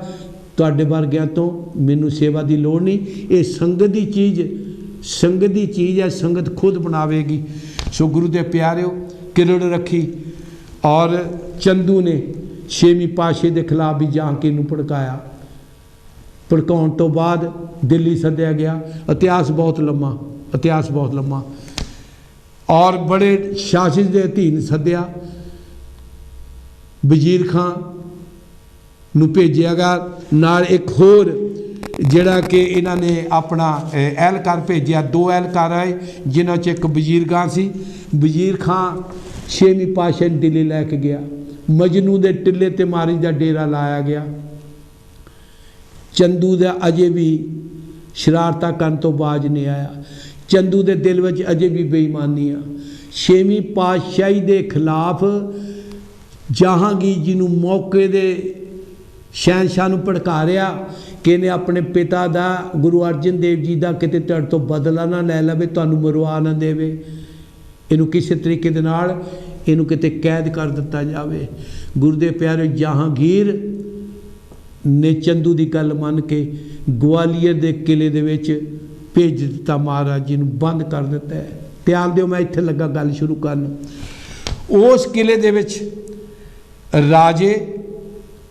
तुहाडे वर्गियां तो मैनू सेवा की लोड़ नहीं, ये संगत की चीज़ है, संगत खुद बनावेगी। सो गुरु दे प्यारिओ किरड़ रखी और चंदू ने 6वीं पातशाही के खिलाफ भी जहांगीर नूं भड़काया। भड़काउण तो बाद दिल्ली सद्या गया। इतिहास बहुत लम्मा और बड़े शासित के अधीन सद्या। वजीर खां नूं भेजिया गया, नाल एक होर जिहड़ा कि इन्हां ने अपना एहलकार भेजिया। 2 एहलकार आए जिन्हां च एक वजीर खां सी। वजीर खां 6वीं पातशाही दिल्ली लैके गया। मजनू के टिले ते महाराज दा डेरा लाया गया। चंदू का अजे भी शरारत करन तो बाज नहीं आया। चंदू के दिल में अजे भी बेईमानी आ। 6वीं पातशाही के खिलाफ जहांगीर जी नूं मौके दे शहनशाह नूं भड़का रहा कि इन्हें अपने पिता का गुरु अर्जन देव जी का किते तुहाडे तो बदला ना लै लवे, तुहानूं मरवा ना देवे, इनू किसी तरीके दे नाल इनू किते कैद कर दिता जाए। गुरु दे प्यारे जहांगीर ने चंदू की गल मन के ग्वालियर के किले दे विच भेज दिता। महाराज जी नूं बंद कर दिता है। ध्यान दिओ मैं इत्थे लगा गल शुरू करन। उस किले दे विच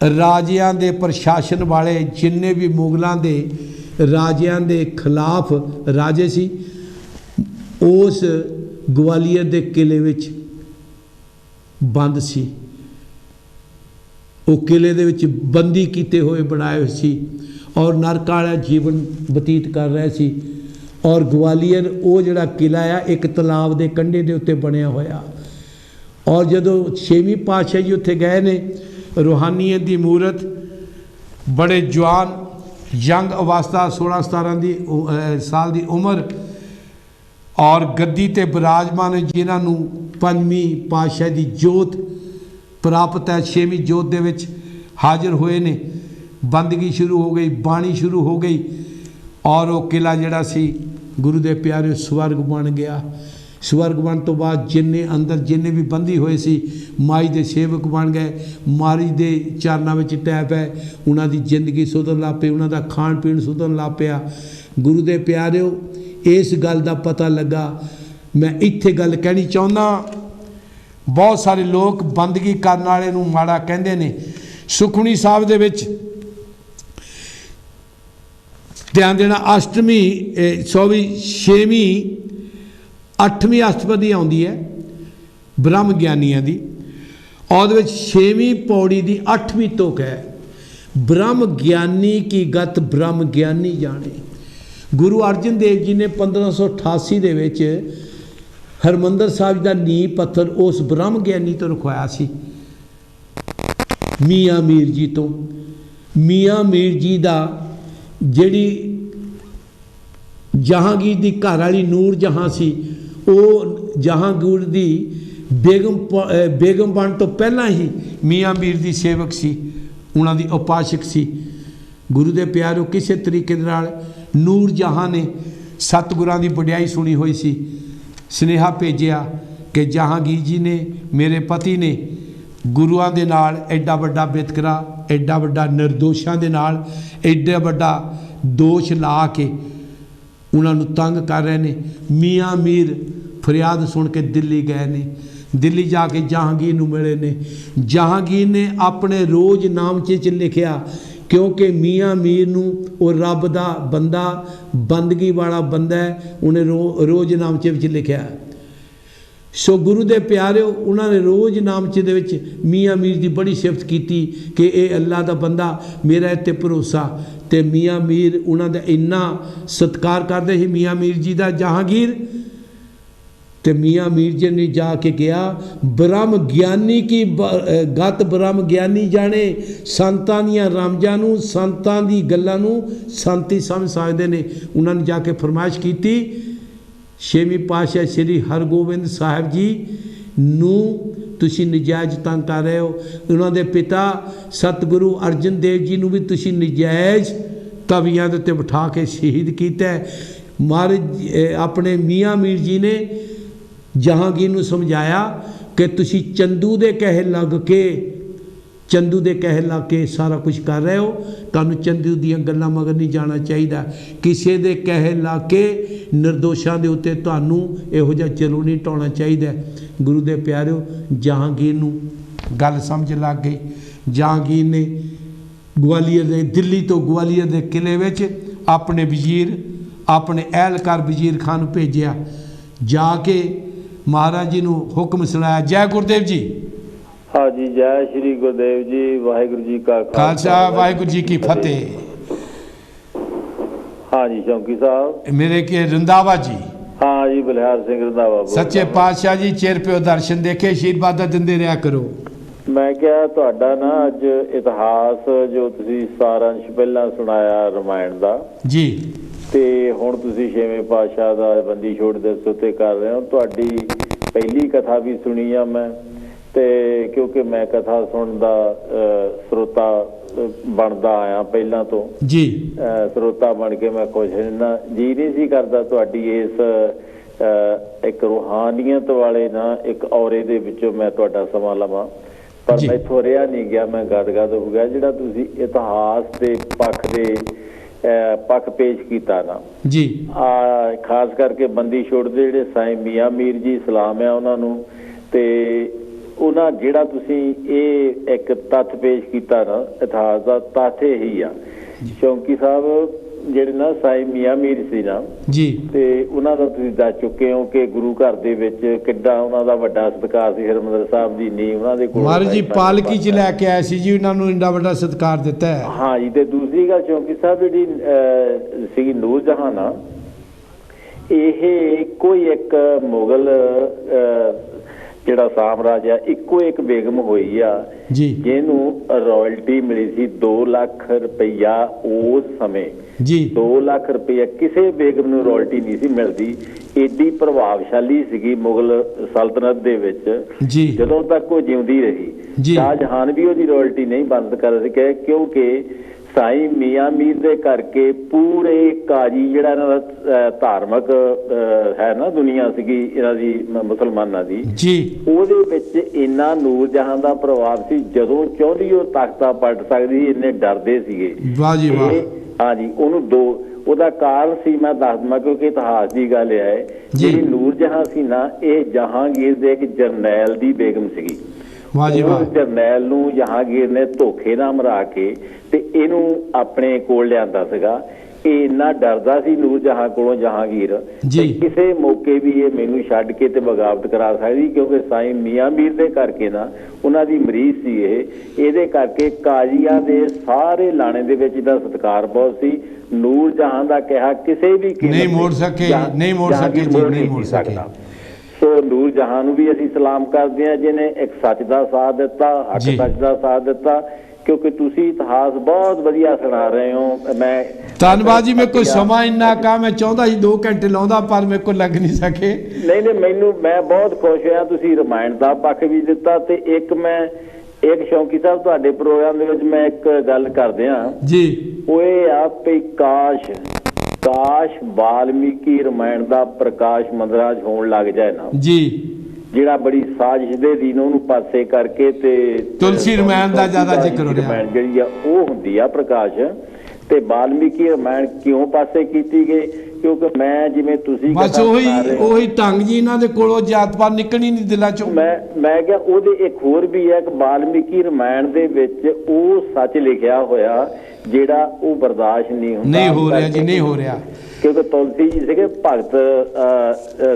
राजियां दे प्रशासन वाले जिन्ने भी मुगलों के राजियां दे खिलाफ राजे सी उस ग्वालियर के किले विच बंद सी। वो किले दे विच बंदी किते हुए बनाए हुए सी और नरक वाला जीवन बतीत कर रहे सी। और ग्वालियर वो जिहड़ा किला आ एक तलाब के कंढे के उत्ते बनया होया। और जदों 6वीं पातशाही जी उत्थे गए ने, रूहानीयत की मूरत बड़े जवान यंग अवस्था 16-17 साल की उम्र और गद्दी ते विराजमान जिन्हों 5वीं पातशाही की जोत प्राप्त है। 6वीं जोत दे विच हाजिर हुए ने। बंदगी शुरू हो गई, बाणी शुरू हो गई और वो किला जिहड़ा सी गुरु दे प्यारे स्वर्ग बन गया। स्वर्ग बन तो बाद जिन्ने अंदर जिन्ने भी बंदी हुए सी माई दे सेवक बन गए। मारी दे चरणों में टैप है, उन्होंने जिंदगी सुधरन लग पई, उन्होंने खाण पीण सुधरन लग पिया। गुरु दे प्यारिओ इस गल का पता लगा। मैं इत्थे गल कहनी चाहुंदा, बहुत सारे लोग बंदगी करने वाले नूं माड़ा कहंदे ने। सुखमनी साहब दे विच ध्यान देना 8वीं अष्टपदी आउंदी है ब्रह्म ज्ञानियां दी और 6वीं पौड़ी की 8वीं तुक है ब्रह्म ज्ञानी की गत ब्रह्म ज्ञानी जाने। गुरु अर्जन देव जी ने 1588 दे विच हरमंदर साहिब का नींह पत्थर उस ब्रह्म ज्ञानी तो रखवाया सी, मियाँ मीर जी तो। मियाँ मीर जी का जिहड़ी जहांगीर की घर वाली नूर जहां सी वो जहांगीर की ਬੇਗਮ ਬਣ ਤੋਂ ਪਹਿਲਾਂ ਹੀ ਮੀਆਂ ਮੀਰ ਦੀ ਸੇਵਕ ਸੀ, ਉਹਨਾਂ ਦੀ ਉਪਾਸ਼ਕ ਸੀ। ਗੁਰੂ ਦੇ ਪਿਆਰਿਓ, ਕਿਸੇ ਤਰੀਕੇ ਦੇ ਨਾਲ ਨੂਰ ਜਹਾਂ ਨੇ ਸਤਿਗੁਰਾਂ ਦੀ ਵਡਿਆਈ ਸੁਣੀ ਹੋਈ ਸੀ। ਸੁਨੇਹਾ ਭੇਜਿਆ ਕਿ ਜਹਾਂਗੀਰ ਜੀ ਨੇ, ਮੇਰੇ ਪਤੀ ਨੇ ਗੁਰੂਆਂ ਦੇ ਨਾਲ ਐਡਾ ਵੱਡਾ ਵਿਤਕਰਾ, ਐਡਾ ਵੱਡਾ ਨਿਰਦੋਸ਼ਾਂ ਦੇ ਨਾਲ ਐਡਾ ਵੱਡਾ ਦੋਸ਼ ਲਾ ਕੇ ਉਹਨਾਂ ਨੂੰ ਤੰਗ ਕਰ ਰਹੇ ਨੇ। ਮੀਆਂ ਮੀਰ ਫਰਿਆਦ ਸੁਣ ਕੇ ਦਿੱਲੀ ਗਏ ਨੇ। ਦਿੱਲੀ ਜਾ ਕੇ ਜਹਾਂਗੀਰ ਨੂੰ ਮਿਲੇ ਨੇ। ਜਹਾਂਗੀਰ ਨੇ ਆਪਣੇ ਰੋਜ਼ਨਾਮਚੇ 'ਚ ਲਿਖਿਆ, ਕਿਉਂਕਿ ਮੀਆਂ ਮੀਰ ਨੂੰ ਉਹ ਰੱਬ ਦਾ ਬੰਦਾ, ਬੰਦਗੀ ਵਾਲਾ ਬੰਦਾ ਹੈ, ਉਹਨੇ ਰੋਜ਼ਨਾਮਚੇ ਵਿੱਚ ਲਿਖਿਆ। ਸੋ ਗੁਰੂ ਦੇ ਪਿਆਰਿਓ, ਉਹਨਾਂ ਨੇ ਰੋਜ਼ਨਾਮਚੇ ਦੇ ਵਿੱਚ ਮੀਆਂ ਮੀਰ ਦੀ ਬੜੀ ਸਿਫਤ ਕੀਤੀ ਕਿ ਇਹ ਅੱਲਾ ਦਾ ਬੰਦਾ, ਮੇਰਾ ਇੱਥੇ ਭਰੋਸਾ। ਤੇ ਮੀਆਂ ਮੀਰ ਉਹਨਾਂ ਦਾ ਇੰਨਾ ਸਤਿਕਾਰ ਕਰਦੇ ਸੀ ਮੀਆਂ ਮੀਰ ਜੀ ਦਾ ਜਹਾਂਗੀਰ। ਤੇ ਮੀਆਂ ਮੀਰ ਜੀ ਨੇ ਜਾ ਕੇ ਕਿਹਾ, ਬ੍ਰਹਮ ਗਿਆਨੀ ਕੀ ਗਤ ਬ੍ਰਹਮ ਗਿਆਨੀ ਜਾਣੇ। ਸੰਤਾਂ ਦੀਆਂ ਰਾਮਜਾਂ ਨੂੰ, ਸੰਤਾਂ ਦੀ ਗੱਲਾਂ ਨੂੰ ਸੰਤ ਹੀ ਸਮਝ ਸਕਦੇ ਨੇ। ਉਹਨਾਂ ਨੇ ਜਾ ਕੇ ਫਰਮਾਇਸ਼ ਕੀਤੀ, ਛੇਵੀਂ ਪਾਤਸ਼ਾਹ ਸ੍ਰੀ ਹਰਗੋਬਿੰਦ ਸਾਹਿਬ ਜੀ ਨੂੰ ਤੁਸੀਂ ਨਜਾਇਜ਼ ਤੰਗ ਕਰ ਰਹੇ ਹੋ। ਉਹਨਾਂ ਦੇ ਪਿਤਾ ਸਤਿਗੁਰੂ ਅਰਜਨ ਦੇਵ ਜੀ ਨੂੰ ਵੀ ਤੁਸੀਂ ਨਜਾਇਜ਼ ਤਵੀਆਂ ਦੇ ਉੱਤੇ ਬਿਠਾ ਕੇ ਸ਼ਹੀਦ ਕੀਤਾ। ਮਹਾਰਾਜ ਆਪਣੇ ਮੀਆਂ ਮੀਰ ਜੀ ਨੇ ਜਹਾਂਗੀਰ ਨੂੰ ਸਮਝਾਇਆ ਕਿ ਤੁਸੀਂ ਚੰਦੂ ਦੇ ਕਹੇ ਲੱਗ ਕੇ ਸਾਰਾ ਕੁਝ ਕਰ ਰਹੇ ਹੋ। ਤੁਹਾਨੂੰ ਚੰਦੂ ਦੀਆਂ ਗੱਲਾਂ ਮਗਰ ਨਹੀਂ ਜਾਣਾ ਚਾਹੀਦਾ। ਕਿਸੇ ਦੇ ਕਹੇ ਲੱਗ ਕੇ ਨਿਰਦੋਸ਼ਾਂ ਦੇ ਉੱਤੇ ਤੁਹਾਨੂੰ ਇਹੋ ਜਿਹਾ ਚਲੋ ਨਹੀਂ ਢਾਉਣਾ ਚਾਹੀਦਾ। ਗੁਰੂ ਦੇ ਪਿਆਰਿਓ, ਜਹਾਂਗੀਰ ਨੂੰ ਗੱਲ ਸਮਝ ਲੱਗ ਗਈ। ਜਹਾਂਗੀਰ ਨੇ ਗਵਾਲੀਅਰ ਦੇ, ਦਿੱਲੀ ਤੋਂ ਗਵਾਲੀਅਰ ਦੇ ਕਿਲੇ ਵਿੱਚ ਆਪਣੇ ਵਜ਼ੀਰ, ਆਪਣੇ ਅਹਿਲਕਾਰ ਵਜ਼ੀਰ ਖਾਨ ਨੂੰ ਭੇਜਿਆ। ਜਾ ਕੇ ਮਹਾਰਾਜ ਜੀ ਨੂੰ ਹੁਕਮ ਸੁਣਾਇਆ। ਜੈ ਗੁਰਦੇਵ ਜੀ। हाँ जी, जय श्री गुरुदेव जी। वाहिगुरु जी का खालसा, वाहिगुरु जी की फतेह। हाँ जी चौंकी साहब, मेरे के रंधावा जी। हाँ जी, बलिहार सिंह रंधावा। सच्चे पातशाह जी चेर पिओ दर्शन देखे, आशीर्वाद दिंदे रहा करो। मैं क्या ਤੁਹਾਡਾ ਨਾ ਅੱਜ ਇਤਿਹਾਸ ਜੋ ਤੁਸੀਂ ਸਾਰਾਂਸ਼ ਪਹਿਲਾਂ ਸੁਣਾਇਆ ਰਮਾਇਣ ਦਾ ਜੀ, ਤੇ ਹੁਣ ਤੁਸੀਂ ਛੇਵੇਂ ਪਾਤਸ਼ਾਹ ਦਾ ਬੰਦੀ ਛੋੜ ਦਿਵਸ ਉੱਤੇ ਕਰ ਰਹੇ ਹੋ। ਤੁਹਾਡੀ ਪਹਿਲੀ ਕਥਾ ਵੀ ਸੁਣੀ ਆ ਮੈਂ, ਤੇ ਕਿਉਂਕਿ ਮੈਂ ਕਥਾ ਸੁਣਨ ਦਾ ਸਰੋਤਾ ਬਣਦਾ ਆਇਆ ਪਹਿਲਾਂ ਤੋਂ ਜੀ। ਸਰੋਤਾ ਬਣ ਕੇ ਮੈਂ ਕੁਝ ਨਾ ਜੀ ਨਹੀਂ ਸੀ ਕਰਦਾ ਤੁਹਾਡੀ ਇਸ ਇੱਕ ਰੂਹਾਨੀਅਤ ਵਾਲੇ ਨਾ ਇੱਕ ਔਰੇ ਦੇ ਵਿੱਚੋਂ ਮੈਂ ਤੁਹਾਡਾ ਸਮਾਂ ਲਵਾਂ, ਪਰ ਮੈਥੋਂ ਰਿਹਾ ਨਹੀਂ ਗਿਆ। ਮੈਂ ਗਦਗਦ ਹੋ ਗਿਆ ਜਿਹੜਾ ਤੁਸੀਂ ਇਤਿਹਾਸ ਦੇ ਪੱਖ ਪੇਸ਼ ਕੀਤਾ ਨਾ ਜੀ। ਖਾਸ ਕਰਕੇ ਬੰਦੀ ਛੋੜ ਦੇ ਜਿਹੜੇ ਸਾਈਂ ਮੀਆਂ ਮੀਰ ਜੀ, ਸਲਾਮ ਆ ਉਹਨਾਂ ਨੂੰ। ਤੇ ਉਹਨਾਂ ਜਿਹੜਾ ਤੁਸੀਂ ਇਹ ਇੱਕ ਤੱਥ ਪੇਸ਼ ਕੀਤਾ ਨਾ, ਇਤਿਹਾਸ ਦਾ ਤੱਥ ਇਹੀ ਆ। ਚੌਂਕੀ ਸਾਹਿਬ ਜਿਹੜੇ ਨਾ ਸਾਈਂ ਮੀਆਂ ਮੀਰ ਸੀ ਨਾ ਜੀ, ਤੇ ਉਹਨਾਂ ਦਾ ਤੁਸੀਂ ਦੱਸ ਚੁੱਕੇ ਹੋ ਕਿ ਗੁਰੂ ਘਰ ਦੇ ਵਿੱਚ ਕਿੱਡਾ ਉਹਨਾਂ ਦਾ ਵੱਡਾ ਸਤਿਕਾਰ ਸੀ। ਹਰਿਮੰਦਰ ਸਾਹਿਬ ਦੀ ਨੀਂਹ ਉਹਨਾਂ ਦੇ ਕੋਲ ਮਹਾਰਾਜ ਜੀ ਪਾਲਕੀ 'ਚ ਲੈ ਕੇ ਆਏ ਸੀ ਜੀ, ਉਹਨਾਂ ਨੂੰ ਇੰਨਾ ਵੱਡਾ ਸਤਿਕਾਰ ਦਿੱਤਾ ਹੈ। ਹਾਂ ਜੀ। ਤੇ ਦੂਸਰੀ ਗੱਲ ਚੌਂਕੀ ਸਾਹਿਬ ਜਿਹੜੀ ਸੀ ਨੂਰ ਜਹਾਂ ਨਾ, ਇਹ ਕੋਈ ਇੱਕ ਮੁਗਲ ਜਿਹੜਾ ਸਾਮਰਾਜ ਆ, ਇੱਕੋ ਇੱਕ ਬੇਗਮ ਹੋਈ ਆ ਜੀ, ਜਿਹਨੂੰ ਰਾਇਲਟੀ ਮਿਲੀ ਸੀ 2 ਲੱਖ ਰੁਪਈਆ। ਉਸ ਸਮੇਂ ਜੀ 2 ਲੱਖ ਰੁਪਈਆ ਕਿਸੇ ਬੇਗਮ ਨੂੰ ਰਾਇਲਟੀ ਨਹੀਂ ਸੀ ਮਿਲਦੀ। ਏਡੀ ਪ੍ਰਭਾਵਸ਼ਾਲੀ ਸੀਗੀ ਮੁਗਲ ਸਲਤਨਤ ਦੇ ਵਿੱਚ ਜੀ, ਜਦੋਂ ਤੱਕ ਉਹ ਜਿਉਂਦੀ ਰਹੀ। ਸ਼ਾਹਜਹਾਨ ਵੀ ਉਹਦੀ ਰਾਇਲਟੀ ਨਹੀਂ ਬੰਦ ਕਰ ਸਕਿਆ, ਕਿਉਂਕਿ ਸਾਈਂ ਮੀਆਂ ਮੀਰ ਦੇ ਕਰਕੇ ਪੂਰੇ ਕਾਜੀ ਜਿਹੜਾ ਇਹਨਾਂ ਦਾ ਧਾਰਮਿਕ ਹੈ ਨਾ ਦੁਨੀਆ ਸੀਗੀ ਇਹਨਾਂ ਦੀ, ਮੁਸਲਮਾਨਾਂ ਦੀ ਜੀ, ਉਹਦੇ ਵਿੱਚ ਇੰਨਾ ਨੂਰ ਜਹਾਂ ਦਾ ਪ੍ਰਭਾਵ ਸੀ। ਜਦੋਂ ਚਾਹੁੰਦੀ ਉਹ ਤਖਤਾ ਪਲਟ ਸਕਦੀ ਸੀ, ਇੰਨੇ ਡਰਦੇ ਸੀਗੇ। ਵਾਹ ਜੀ ਵਾਹ। ਹਾਂ ਜੀ। ਉਹਦਾ ਕਾਰਨ ਸੀ, ਮੈਂ ਦੱਸ ਦਵਾਂ ਕਿਉਂਕਿ ਇਤਿਹਾਸ ਦੀ ਗੱਲ ਹੈ। ਜਿਹੜੀ ਨੂਰ ਜਹਾਂ ਸੀ ਨਾ, ਇਹ ਜਹਾਂਗੀਰ ਦੇ ਇੱਕ ਜਰਨੈਲ ਦੀ ਬੇਗਮ ਸੀਗੀ। ਜਰਨੈਲ ਨੂੰ ਜਹਾਂਗੀਰ ਨੇ ਧੋਖੇ ਨਾਲ ਮਰਾ ਕੇ ਤੇ ਇਹਨੂੰ ਆਪਣੇ ਕੋਲ ਲਿਆਂਦਾ ਸੀਗਾ। ਇਹ ਇੰਨਾ ਡਰਦਾ ਸੀ ਨੂਰ ਜਹਾਂ ਕੋਲੋਂ ਜਹਾਂਗੀਰ, ਕਿਸੇ ਮੌਕੇ ਵੀ ਇਹ ਮੈਨੂੰ ਛੱਡ ਕੇ ਤੇ ਬਗਾਵਤ ਕਰਾ ਸਕਦੀ, ਕਿਉਂਕਿ ਸਾਈਂ ਮੀਆਂ ਮੀਰ ਦੇ ਕਰਕੇ ਨਾ ਉਹਨਾਂ ਦੀ ਮਰੀਜ਼ ਸੀ ਇਹ। ਇਹਦੇ ਕਰਕੇ ਕਾਜ਼ੀਆਂ ਦੇ ਸਾਰੇ ਲਾਣੇ ਦੇ ਵਿੱਚ ਇਹਦਾ ਸਤਿਕਾਰ ਬਹੁਤ ਸੀ। ਨੂਰ ਜਹਾਂ ਦਾ ਕਿਹਾ ਕਿਸੇ ਵੀ ਨਹੀਂ ਮੋੜ ਸਕਦਾ। ਸੋ ਨੂਰ ਜਹਾਂ ਨੂੰ ਵੀ ਅਸੀਂ ਸਲਾਮ ਕਰਦੇ ਹਾਂ, ਜਿਹਨੇ ਇੱਕ ਸੱਚ ਦਾ ਸਾਥ ਦਿੱਤਾ, ਹੱਕ ਸੱਚ ਦਾ ਸਾਥ ਦਿੱਤਾ। क्योंकि तुसी इतिहास बहुत वधिया सुना रहे हो। मैं धन्यवाद जी, मेरे को समा इन्ना का मैं चाहता सी 2 घंटे लाउंदा पर मेरे को लग नहीं सके। नहीं मैनू मैं बहुत खुश होया तुसी रामायण दा पक्ष भी दिता ते एक मैं एक शौकी साहब तुहाडे प्रोग्राम दे विच मैं एक गल करदे हां जी, ओए आप काश वाल्मीकि रामायण दा प्रकाश मंदराज होण लग जाए ना जी, ਜਿਹੜਾ ਬੜੀ ਸਾਜ਼ਿਸ਼ ਦੇ ਦਿਨ ਉਹਨੂੰ ਪਾਸੇ ਕਰਕੇ ਤੇ ਤੁਲਸੀ ਰਮਾਇਣ ਦਾ ਜ਼ਿਆਦਾ ਜ਼ਿਕਰ ਹੋ ਰਿਹਾ, ਰਮਾਇਣ ਜਿਹੜੀ ਆ ਉਹ ਹੁੰਦੀ ਆ ਪ੍ਰਕਾਸ਼, ਤੇ ਵਾਲਮੀਕੀ ਰਮਾਇਣ ਕਿਉਂ ਪਾਸੇ ਕੀਤੀ ਗਈ? ਕਿਉਂਕਿ ਮੈਂ ਜਿਵੇਂ ਤੁਸੀਂ ਬਸ ਉਹੀ ਢੰਗ ਜੀ ਇਹਨਾਂ ਦੇ ਕੋਲੋਂ ਜਾਤ ਪਾਤ ਨਿਕਲਣੀ ਨਹੀਂ ਦਿਲਾਂ ਚੋਂ। ਮੈਂ ਕਿਹਾ ਉਹਦੇ ਇੱਕ ਹੋਰ ਵੀ ਹੈ ਕਿ ਵਾਲਮੀਕੀ ਰਮਾਇਣ ਦੇ ਵਿੱਚ ਉਹ ਸੱਚ ਲਿਖਿਆ ਹੋਇਆ ਜਿਹੜਾ ਉਹ ਬਰਦਾਸ਼ਤ ਨਹੀਂ ਹੁੰਦਾ, ਨਹੀਂ ਹੋ ਰਿਹਾ ਜੀ, ਨਹੀਂ ਹੋ ਰਿਹਾ, ਕਿਉਂਕਿ ਤੁਲਸੀ ਜੀ ਸੀਗੇ ਭਗਤ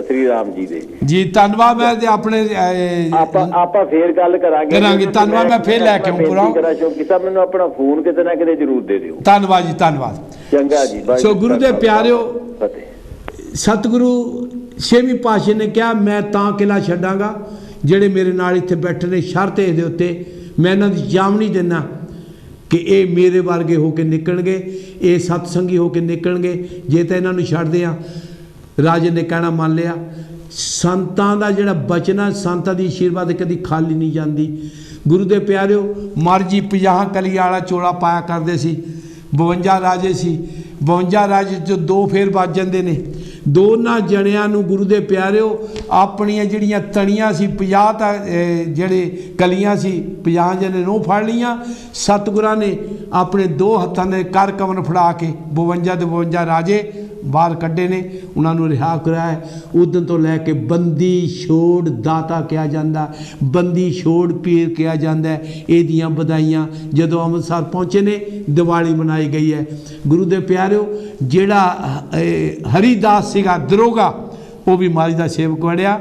ਸ੍ਰੀ ਰਾਮ ਜੀ ਦੇ ਜੀ। ਧੰਨਵਾਦ, ਮੈਂ ਤੇ ਆਪਣੇ ਆਪਾਂ ਫੇਰ ਗੱਲ ਕਰਾਂਗੇ। ਧੰਨਵਾਦ, ਮੈਂ ਫੇਰ ਲੈ ਕੇ ਆਉਂਗਾ ਸ਼ੌਕੀ ਸਾਹਿਬ, ਮੈਨੂੰ ਆਪਣਾ ਫੋਨ ਕਿਤੇ ਨਾ ਕਿਤੇ ਜ਼ਰੂਰ ਦੇ ਦਿਓ। ਧੰਨਵਾਦ ਜੀ, ਧੰਨਵਾਦ, ਚੰਗਾ ਜੀ। ਸੋ ਗੁਰੂ ਦੇ ਪਿਆਰਿਓ, ਸਤਿਗੁਰੂ 6ਵੀਂ ਪਾਤਸ਼ਾਹ ਨੇ ਕਿਹਾ ਮੈਂ ਤਾਂ ਕਿਲਾ ਛੱਡਾਂਗਾ ਜਿਹੜੇ ਮੇਰੇ ਨਾਲ ਇੱਥੇ ਬੈਠੇ ਨੇ, ਸ਼ਰਤ ਇਹਦੇ ਉੱਤੇ ਮੈਂ ਇਹਨਾਂ ਦੀ ਜਾਮਣੀ ਦਿੰਦਾ ਕਿ ਇਹ ਮੇਰੇ ਵਰਗੇ ਹੋ ਕੇ ਨਿਕਲਣਗੇ, ਇਹ ਸਤਸੰਗੀ ਹੋ ਕੇ ਨਿਕਲਣਗੇ। ਜੇ ਤਾਂ ਇਹਨਾਂ ਨੂੰ ਛੱਡਦੇ ਆ, ਰਾਜੇ ਨੇ ਕਹਿਣਾ ਮੰਨ ਲਿਆ। ਸੰਤਾਂ ਦਾ ਜਿਹੜਾ ਬਚਨਾ, ਸੰਤਾਂ ਦੀ ਆਸ਼ੀਰਵਾਦ ਕਦੀ ਖਾਲੀ ਨਹੀਂ ਜਾਂਦੀ। ਗੁਰੂ ਦੇ ਪਿਆਰਿਓ, ਮਰਜੀ 50 ਕਲੀ ਵਾਲਾ ਚੋਲਾ ਪਾਇਆ ਕਰਦੇ ਸੀ, 52 ਰਾਜੇ ਸੀ, 52 ਰਾਜੇ 'ਚ 2 ਫੇਰ ਵੱਜ ਜਾਂਦੇ ਨੇ। ਦੋਨਾਂ ਜਣਿਆਂ ਨੂੰ ਗੁਰੂ ਦੇ ਪਿਆਰਿਓ ਆਪਣੀਆਂ ਜਿਹੜੀਆਂ ਤਣੀਆਂ ਸੀ 50 ਤਾਂ ਜਿਹੜੇ ਕਲੀਆਂ ਸੀ 50 ਜਣੇ ਨੂੰ ਫੜ ਲਈਆਂ। ਸਤਿਗੁਰਾਂ ਨੇ ਆਪਣੇ 2 ਹੱਥਾਂ ਦੇ ਕਰ ਕਮਨ ਫੜਾ ਕੇ 52 ਦੇ 52 ਰਾਜੇ ਬਾਹਰ ਕੱਢੇ ਨੇ, ਉਹਨਾਂ ਨੂੰ ਰਿਹਾ ਕਰਾਇਆ। ਉਦੋਂ ਤੋਂ ਲੈ ਕੇ ਬੰਦੀ ਛੋੜ ਦਾਤਾ ਕਿਹਾ ਜਾਂਦਾ, ਬੰਦੀ ਛੋੜ ਪੀਰ ਕਿਹਾ ਜਾਂਦਾ। ਇਹਦੀਆਂ ਵਧਾਈਆਂ ਜਦੋਂ ਅੰਮ੍ਰਿਤਸਰ ਪਹੁੰਚੇ ਨੇ, ਦੀਵਾਲੀ ਮਨਾਈ ਗਈ ਹੈ। ਗੁਰੂ ਦੇ ਪਿਆਰਿਓ, ਜਿਹੜਾ ਹਰੀਦਾਸ ਸੀਗਾ ਦਰੋਗਾ, ਉਹ ਵੀ ਮਾਲੀ ਦਾ ਸੇਵਕ ਬਣਿਆ।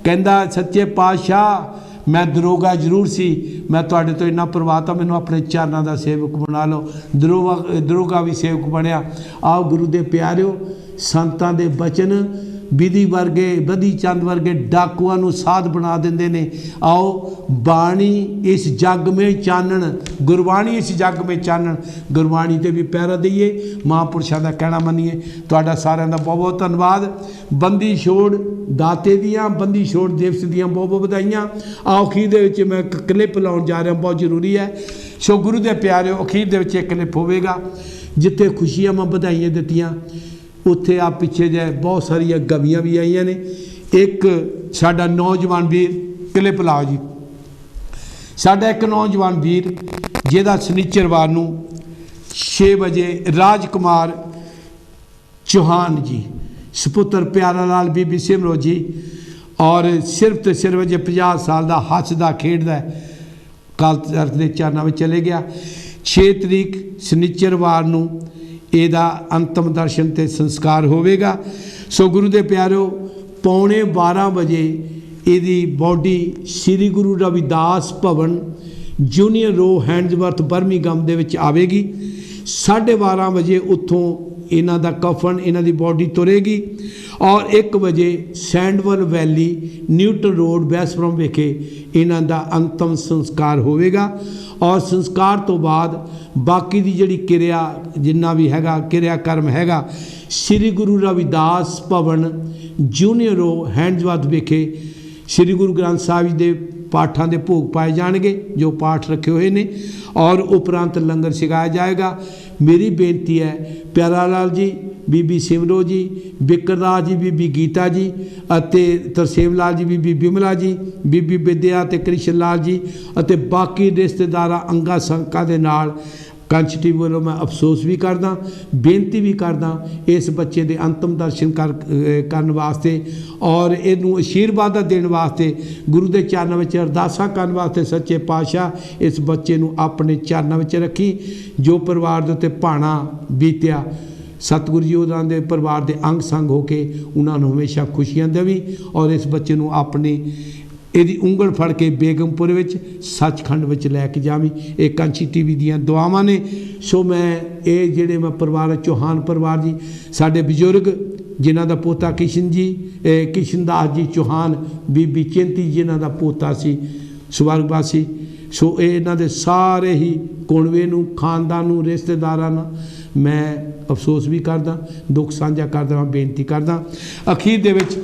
ਕਹਿੰਦਾ ਸੱਚੇ ਪਾਤਸ਼ਾਹ मैं दरोगा जरूर सी, मैं तुहाडे तो इन्ना प्रवाता, मैनू अपने चरणों का सेवक बना लो। दरोगा भी सेवक बनया। आओ गुरु दे प्यारिओ, संतां दे बचन विधि वर्गे बधी चंद वर्गे डाकुआं नूं साध बना देंदे ने। आओ बाणी इस जग में चानण, गुरबाणी इस जग में चानण, गुरबाणी ते भी पैरा दईए, महापुरुषां दा कहना मन्नीए। तुहाडा सारिआं दा बहुत बहुत धन्नवाद। बंदी छोड़ दाते दियां, बंदी छोड़ दिवस दियां बहुत बहुत बधाइयां। आओ अखीर दे विच मैं क्लिप लाउण जा रहा, बहुत जरूरी है। सो गुरु दे प्यारिओ, अखीर दे विच एक क्लिप होवेगा जिथे खुशियां मैं बधाइयां दित्तियां, उत्थे आ पिछे जे बहुत सारिया गवियां भी आईयां ने। एक साडा नौजवान वीर, क्लिप लाओ जी, साडा एक नौजवान वीर जिहदा शनिचरवार नूं 6 बजे राजकुमार चौहान जी सपुत्र प्यारा लाल बीबी सिमरो जी, और सिर्फ तो सिर्फ जे 50 साल का हसदा खेडदा काल तख्त दे चरनां विच चले गया। 6 तरीक शनिचरवार नूं ਇਹਦਾ अंतिम दर्शन ते संस्कार होवेगा। सो गुरु दे प्यारिओ, 11:15 बजे ਇਹਦੀ बॉडी श्री गुरु रविदास भवन जूनीयर रो हैंड्सवर्थ बर्मिंघम ਦੇ ਵਿੱਚ ਆਵੇਗੀ। 12:30 ਵਜੇ ਉੱਥੋਂ ਇਹਨਾਂ ਦਾ ਕਫਨ, ਇਹਨਾਂ ਦੀ बॉडी ਤੁਰੇਗੀ, और 1 ਵਜੇ ਸੈਂਡਵਲ ਵੈਲੀ ਨਿਊਟਨ ਰੋਡ ਵੈਸਟਬਰਮ ਵਿਖੇ ਇਹਨਾਂ ਦਾ अंतिम संस्कार होवेगा। और संस्कार तो बाद बाकी दी जिहड़ी किरिया जिन्ना भी हैगा किरियाकर्म हैगा, श्री गुरु रविदास भवन जूनीयर रो हैंड्सवर्थ विखे श्री गुरु ग्रंथ साहिब जी दे पाठां दे भोग पाए जाणगे, जो पाठ रखे हुए ने, और उपरंत लंगर छकाया जाएगा। मेरी बेनती है, प्यारा लाल जी, बीबी सिमरो जी, बिकरदास जी, बीबी गीता जी, अते तरसेम लाल जी, बीबी बिमला जी, बीबी विद्या ते कृष्ण लाल जी, अते बाकी रिश्तेदारां अंगा संघां दे नाल कंच टीवी वालों मैं अफसोस भी करदा, बेनती भी करदा इस बच्चे के अंतिम दर्शन करन वास्ते, और इनू आशीर्वाद देने वास्ते, गुरु के चरणों में अरदासा करन वास्ते सच्चे पातशाह इस बच्चे नू अपने चरणों में रखी। जो परिवार के उत्ते भाणा बीतिया, सतगुरु जी उन्होंने परिवार के अंग संग होके उन्होंने हमेशा खुशियां देवी, और इस बच्चे नू अपनी ਇਹਦੀ ਉਂਗਲ ਫੜ ਕੇ ਬੇਗਮਪੁਰ ਵਿੱਚ ਸੱਚਖੰਡ ਵਿੱਚ ਲੈ ਕੇ ਜਾਵੀਂ। ਇਹ ਕਾਂਚੀ ਟੀਵੀ ਦੀਆਂ ਦੁਆਵਾਂ ਨੇ। ਸੋ ਮੈਂ ਇਹ ਜਿਹੜੇ ਮੈਂ ਪਰਿਵਾਰ ਚੌਹਾਨ ਪਰਿਵਾਰ ਜੀ, ਸਾਡੇ ਬਜ਼ੁਰਗ ਜਿਨ੍ਹਾਂ ਦਾ ਪੋਤਾ ਕਿਸ਼ਨ ਜੀ, ਕਿਸ਼ਨ ਦਾਸ ਜੀ ਚੌਹਾਨ, ਬੀਬੀ ਚਿੰਤੀ ਜਿਨ੍ਹਾਂ ਦਾ ਪੋਤਾ ਸੀ ਸਵਰਗਵਾਸੀ, ਸੋ ਇਹ ਇਹਨਾਂ ਦੇ ਸਾਰੇ ਹੀ ਕੁਣਵੇ ਨੂੰ, ਖਾਨਦਾਨ ਨੂੰ, ਰਿਸ਼ਤੇਦਾਰਾਂ ਨਾਲ ਮੈਂ ਅਫਸੋਸ ਵੀ ਕਰਦਾ, ਦੁੱਖ ਸਾਂਝਾ ਕਰਦਾ ਹਾਂ, ਬੇਨਤੀ ਕਰਦਾ। ਅਖੀਰ ਦੇ ਵਿੱਚ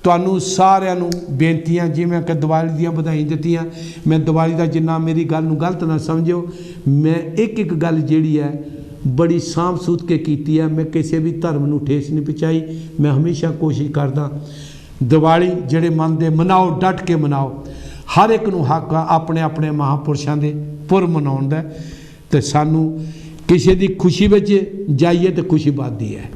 ਤੁਹਾਨੂੰ ਸਾਰਿਆਂ ਨੂੰ ਬੇਨਤੀਆਂ, ਜਿਵੇਂ ਕਿ ਦੀਵਾਲੀ ਦੀਆਂ ਵਧਾਈ ਦਿੱਤੀਆਂ, ਮੈਂ ਦੀਵਾਲੀ ਦਾ ਜਿੰਨਾ ਮੇਰੀ ਗੱਲ ਨੂੰ ਗਲਤ ਨਾ ਸਮਝਿਓ, ਮੈਂ ਇੱਕ ਗੱਲ ਜਿਹੜੀ ਹੈ बड़ी साँभ सूत के की है। मैं किसी भी धर्म को ठेस नहीं पहुँचाई। मैं हमेशा कोशिश करदा दिवाली जेड़े मनते मनाओ, डट के मनाओ। हर एक नूं हक अपने अपने महापुरुषों के पुर मनाउण दा, ते सानू किसी की खुशी में जाइए तो खुशी बढ़ती है,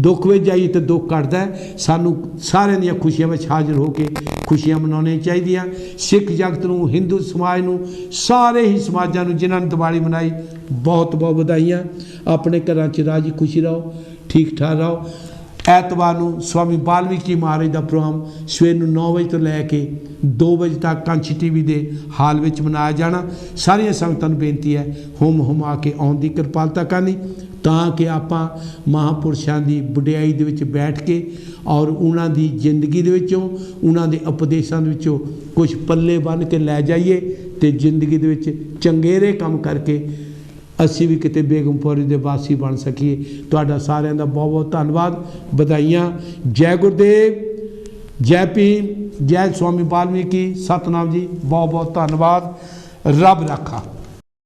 दुख में जाइए तो दुख घटता है। सानू सारे दियां खुशियां में हाजिर होकर खुशियां मनाउणियां चाहिदियां। सिख जगत नूं, हिंदू समाज नूं, सारे ही समाजां नूं जिन्हां ने दिवाली मनाई बहुत बहुत बधाइयां। अपने घरां च राजी खुशी रहो, ठीक ठाक रहो। ऐतवार नूं स्वामी वाल्मीकि महाराज का प्रोग्राम सवेर 9 बजे तो लैके 2 बजे तक कांची टीवी के हाल में मनाया जाना। सारिया संगतां नूं बेनती है होम हुमा के आउण दी किरपालता करनी, ताकि आपां महापुरुषों की वडियाई दे विच बैठ के और उन्हां दी जिंदगी दे विचों, उन्हां दे उपदेशों दे विचों कुछ पल्ले बन के लै जाइए, तो जिंदगी दे विच चंगेरे काम करके असी भी किते बेगमपुरी दे वासी बन सकीए। तुहाडा सारिਆਂ ਦਾ बहुत बहुत धन्यवाद, बधाइयां। जय गुरुदेव, जय भीम, जय स्वामी वाल्मीकि, सतनाम जी, बहुत बहुत धन्यवाद। रब रखा।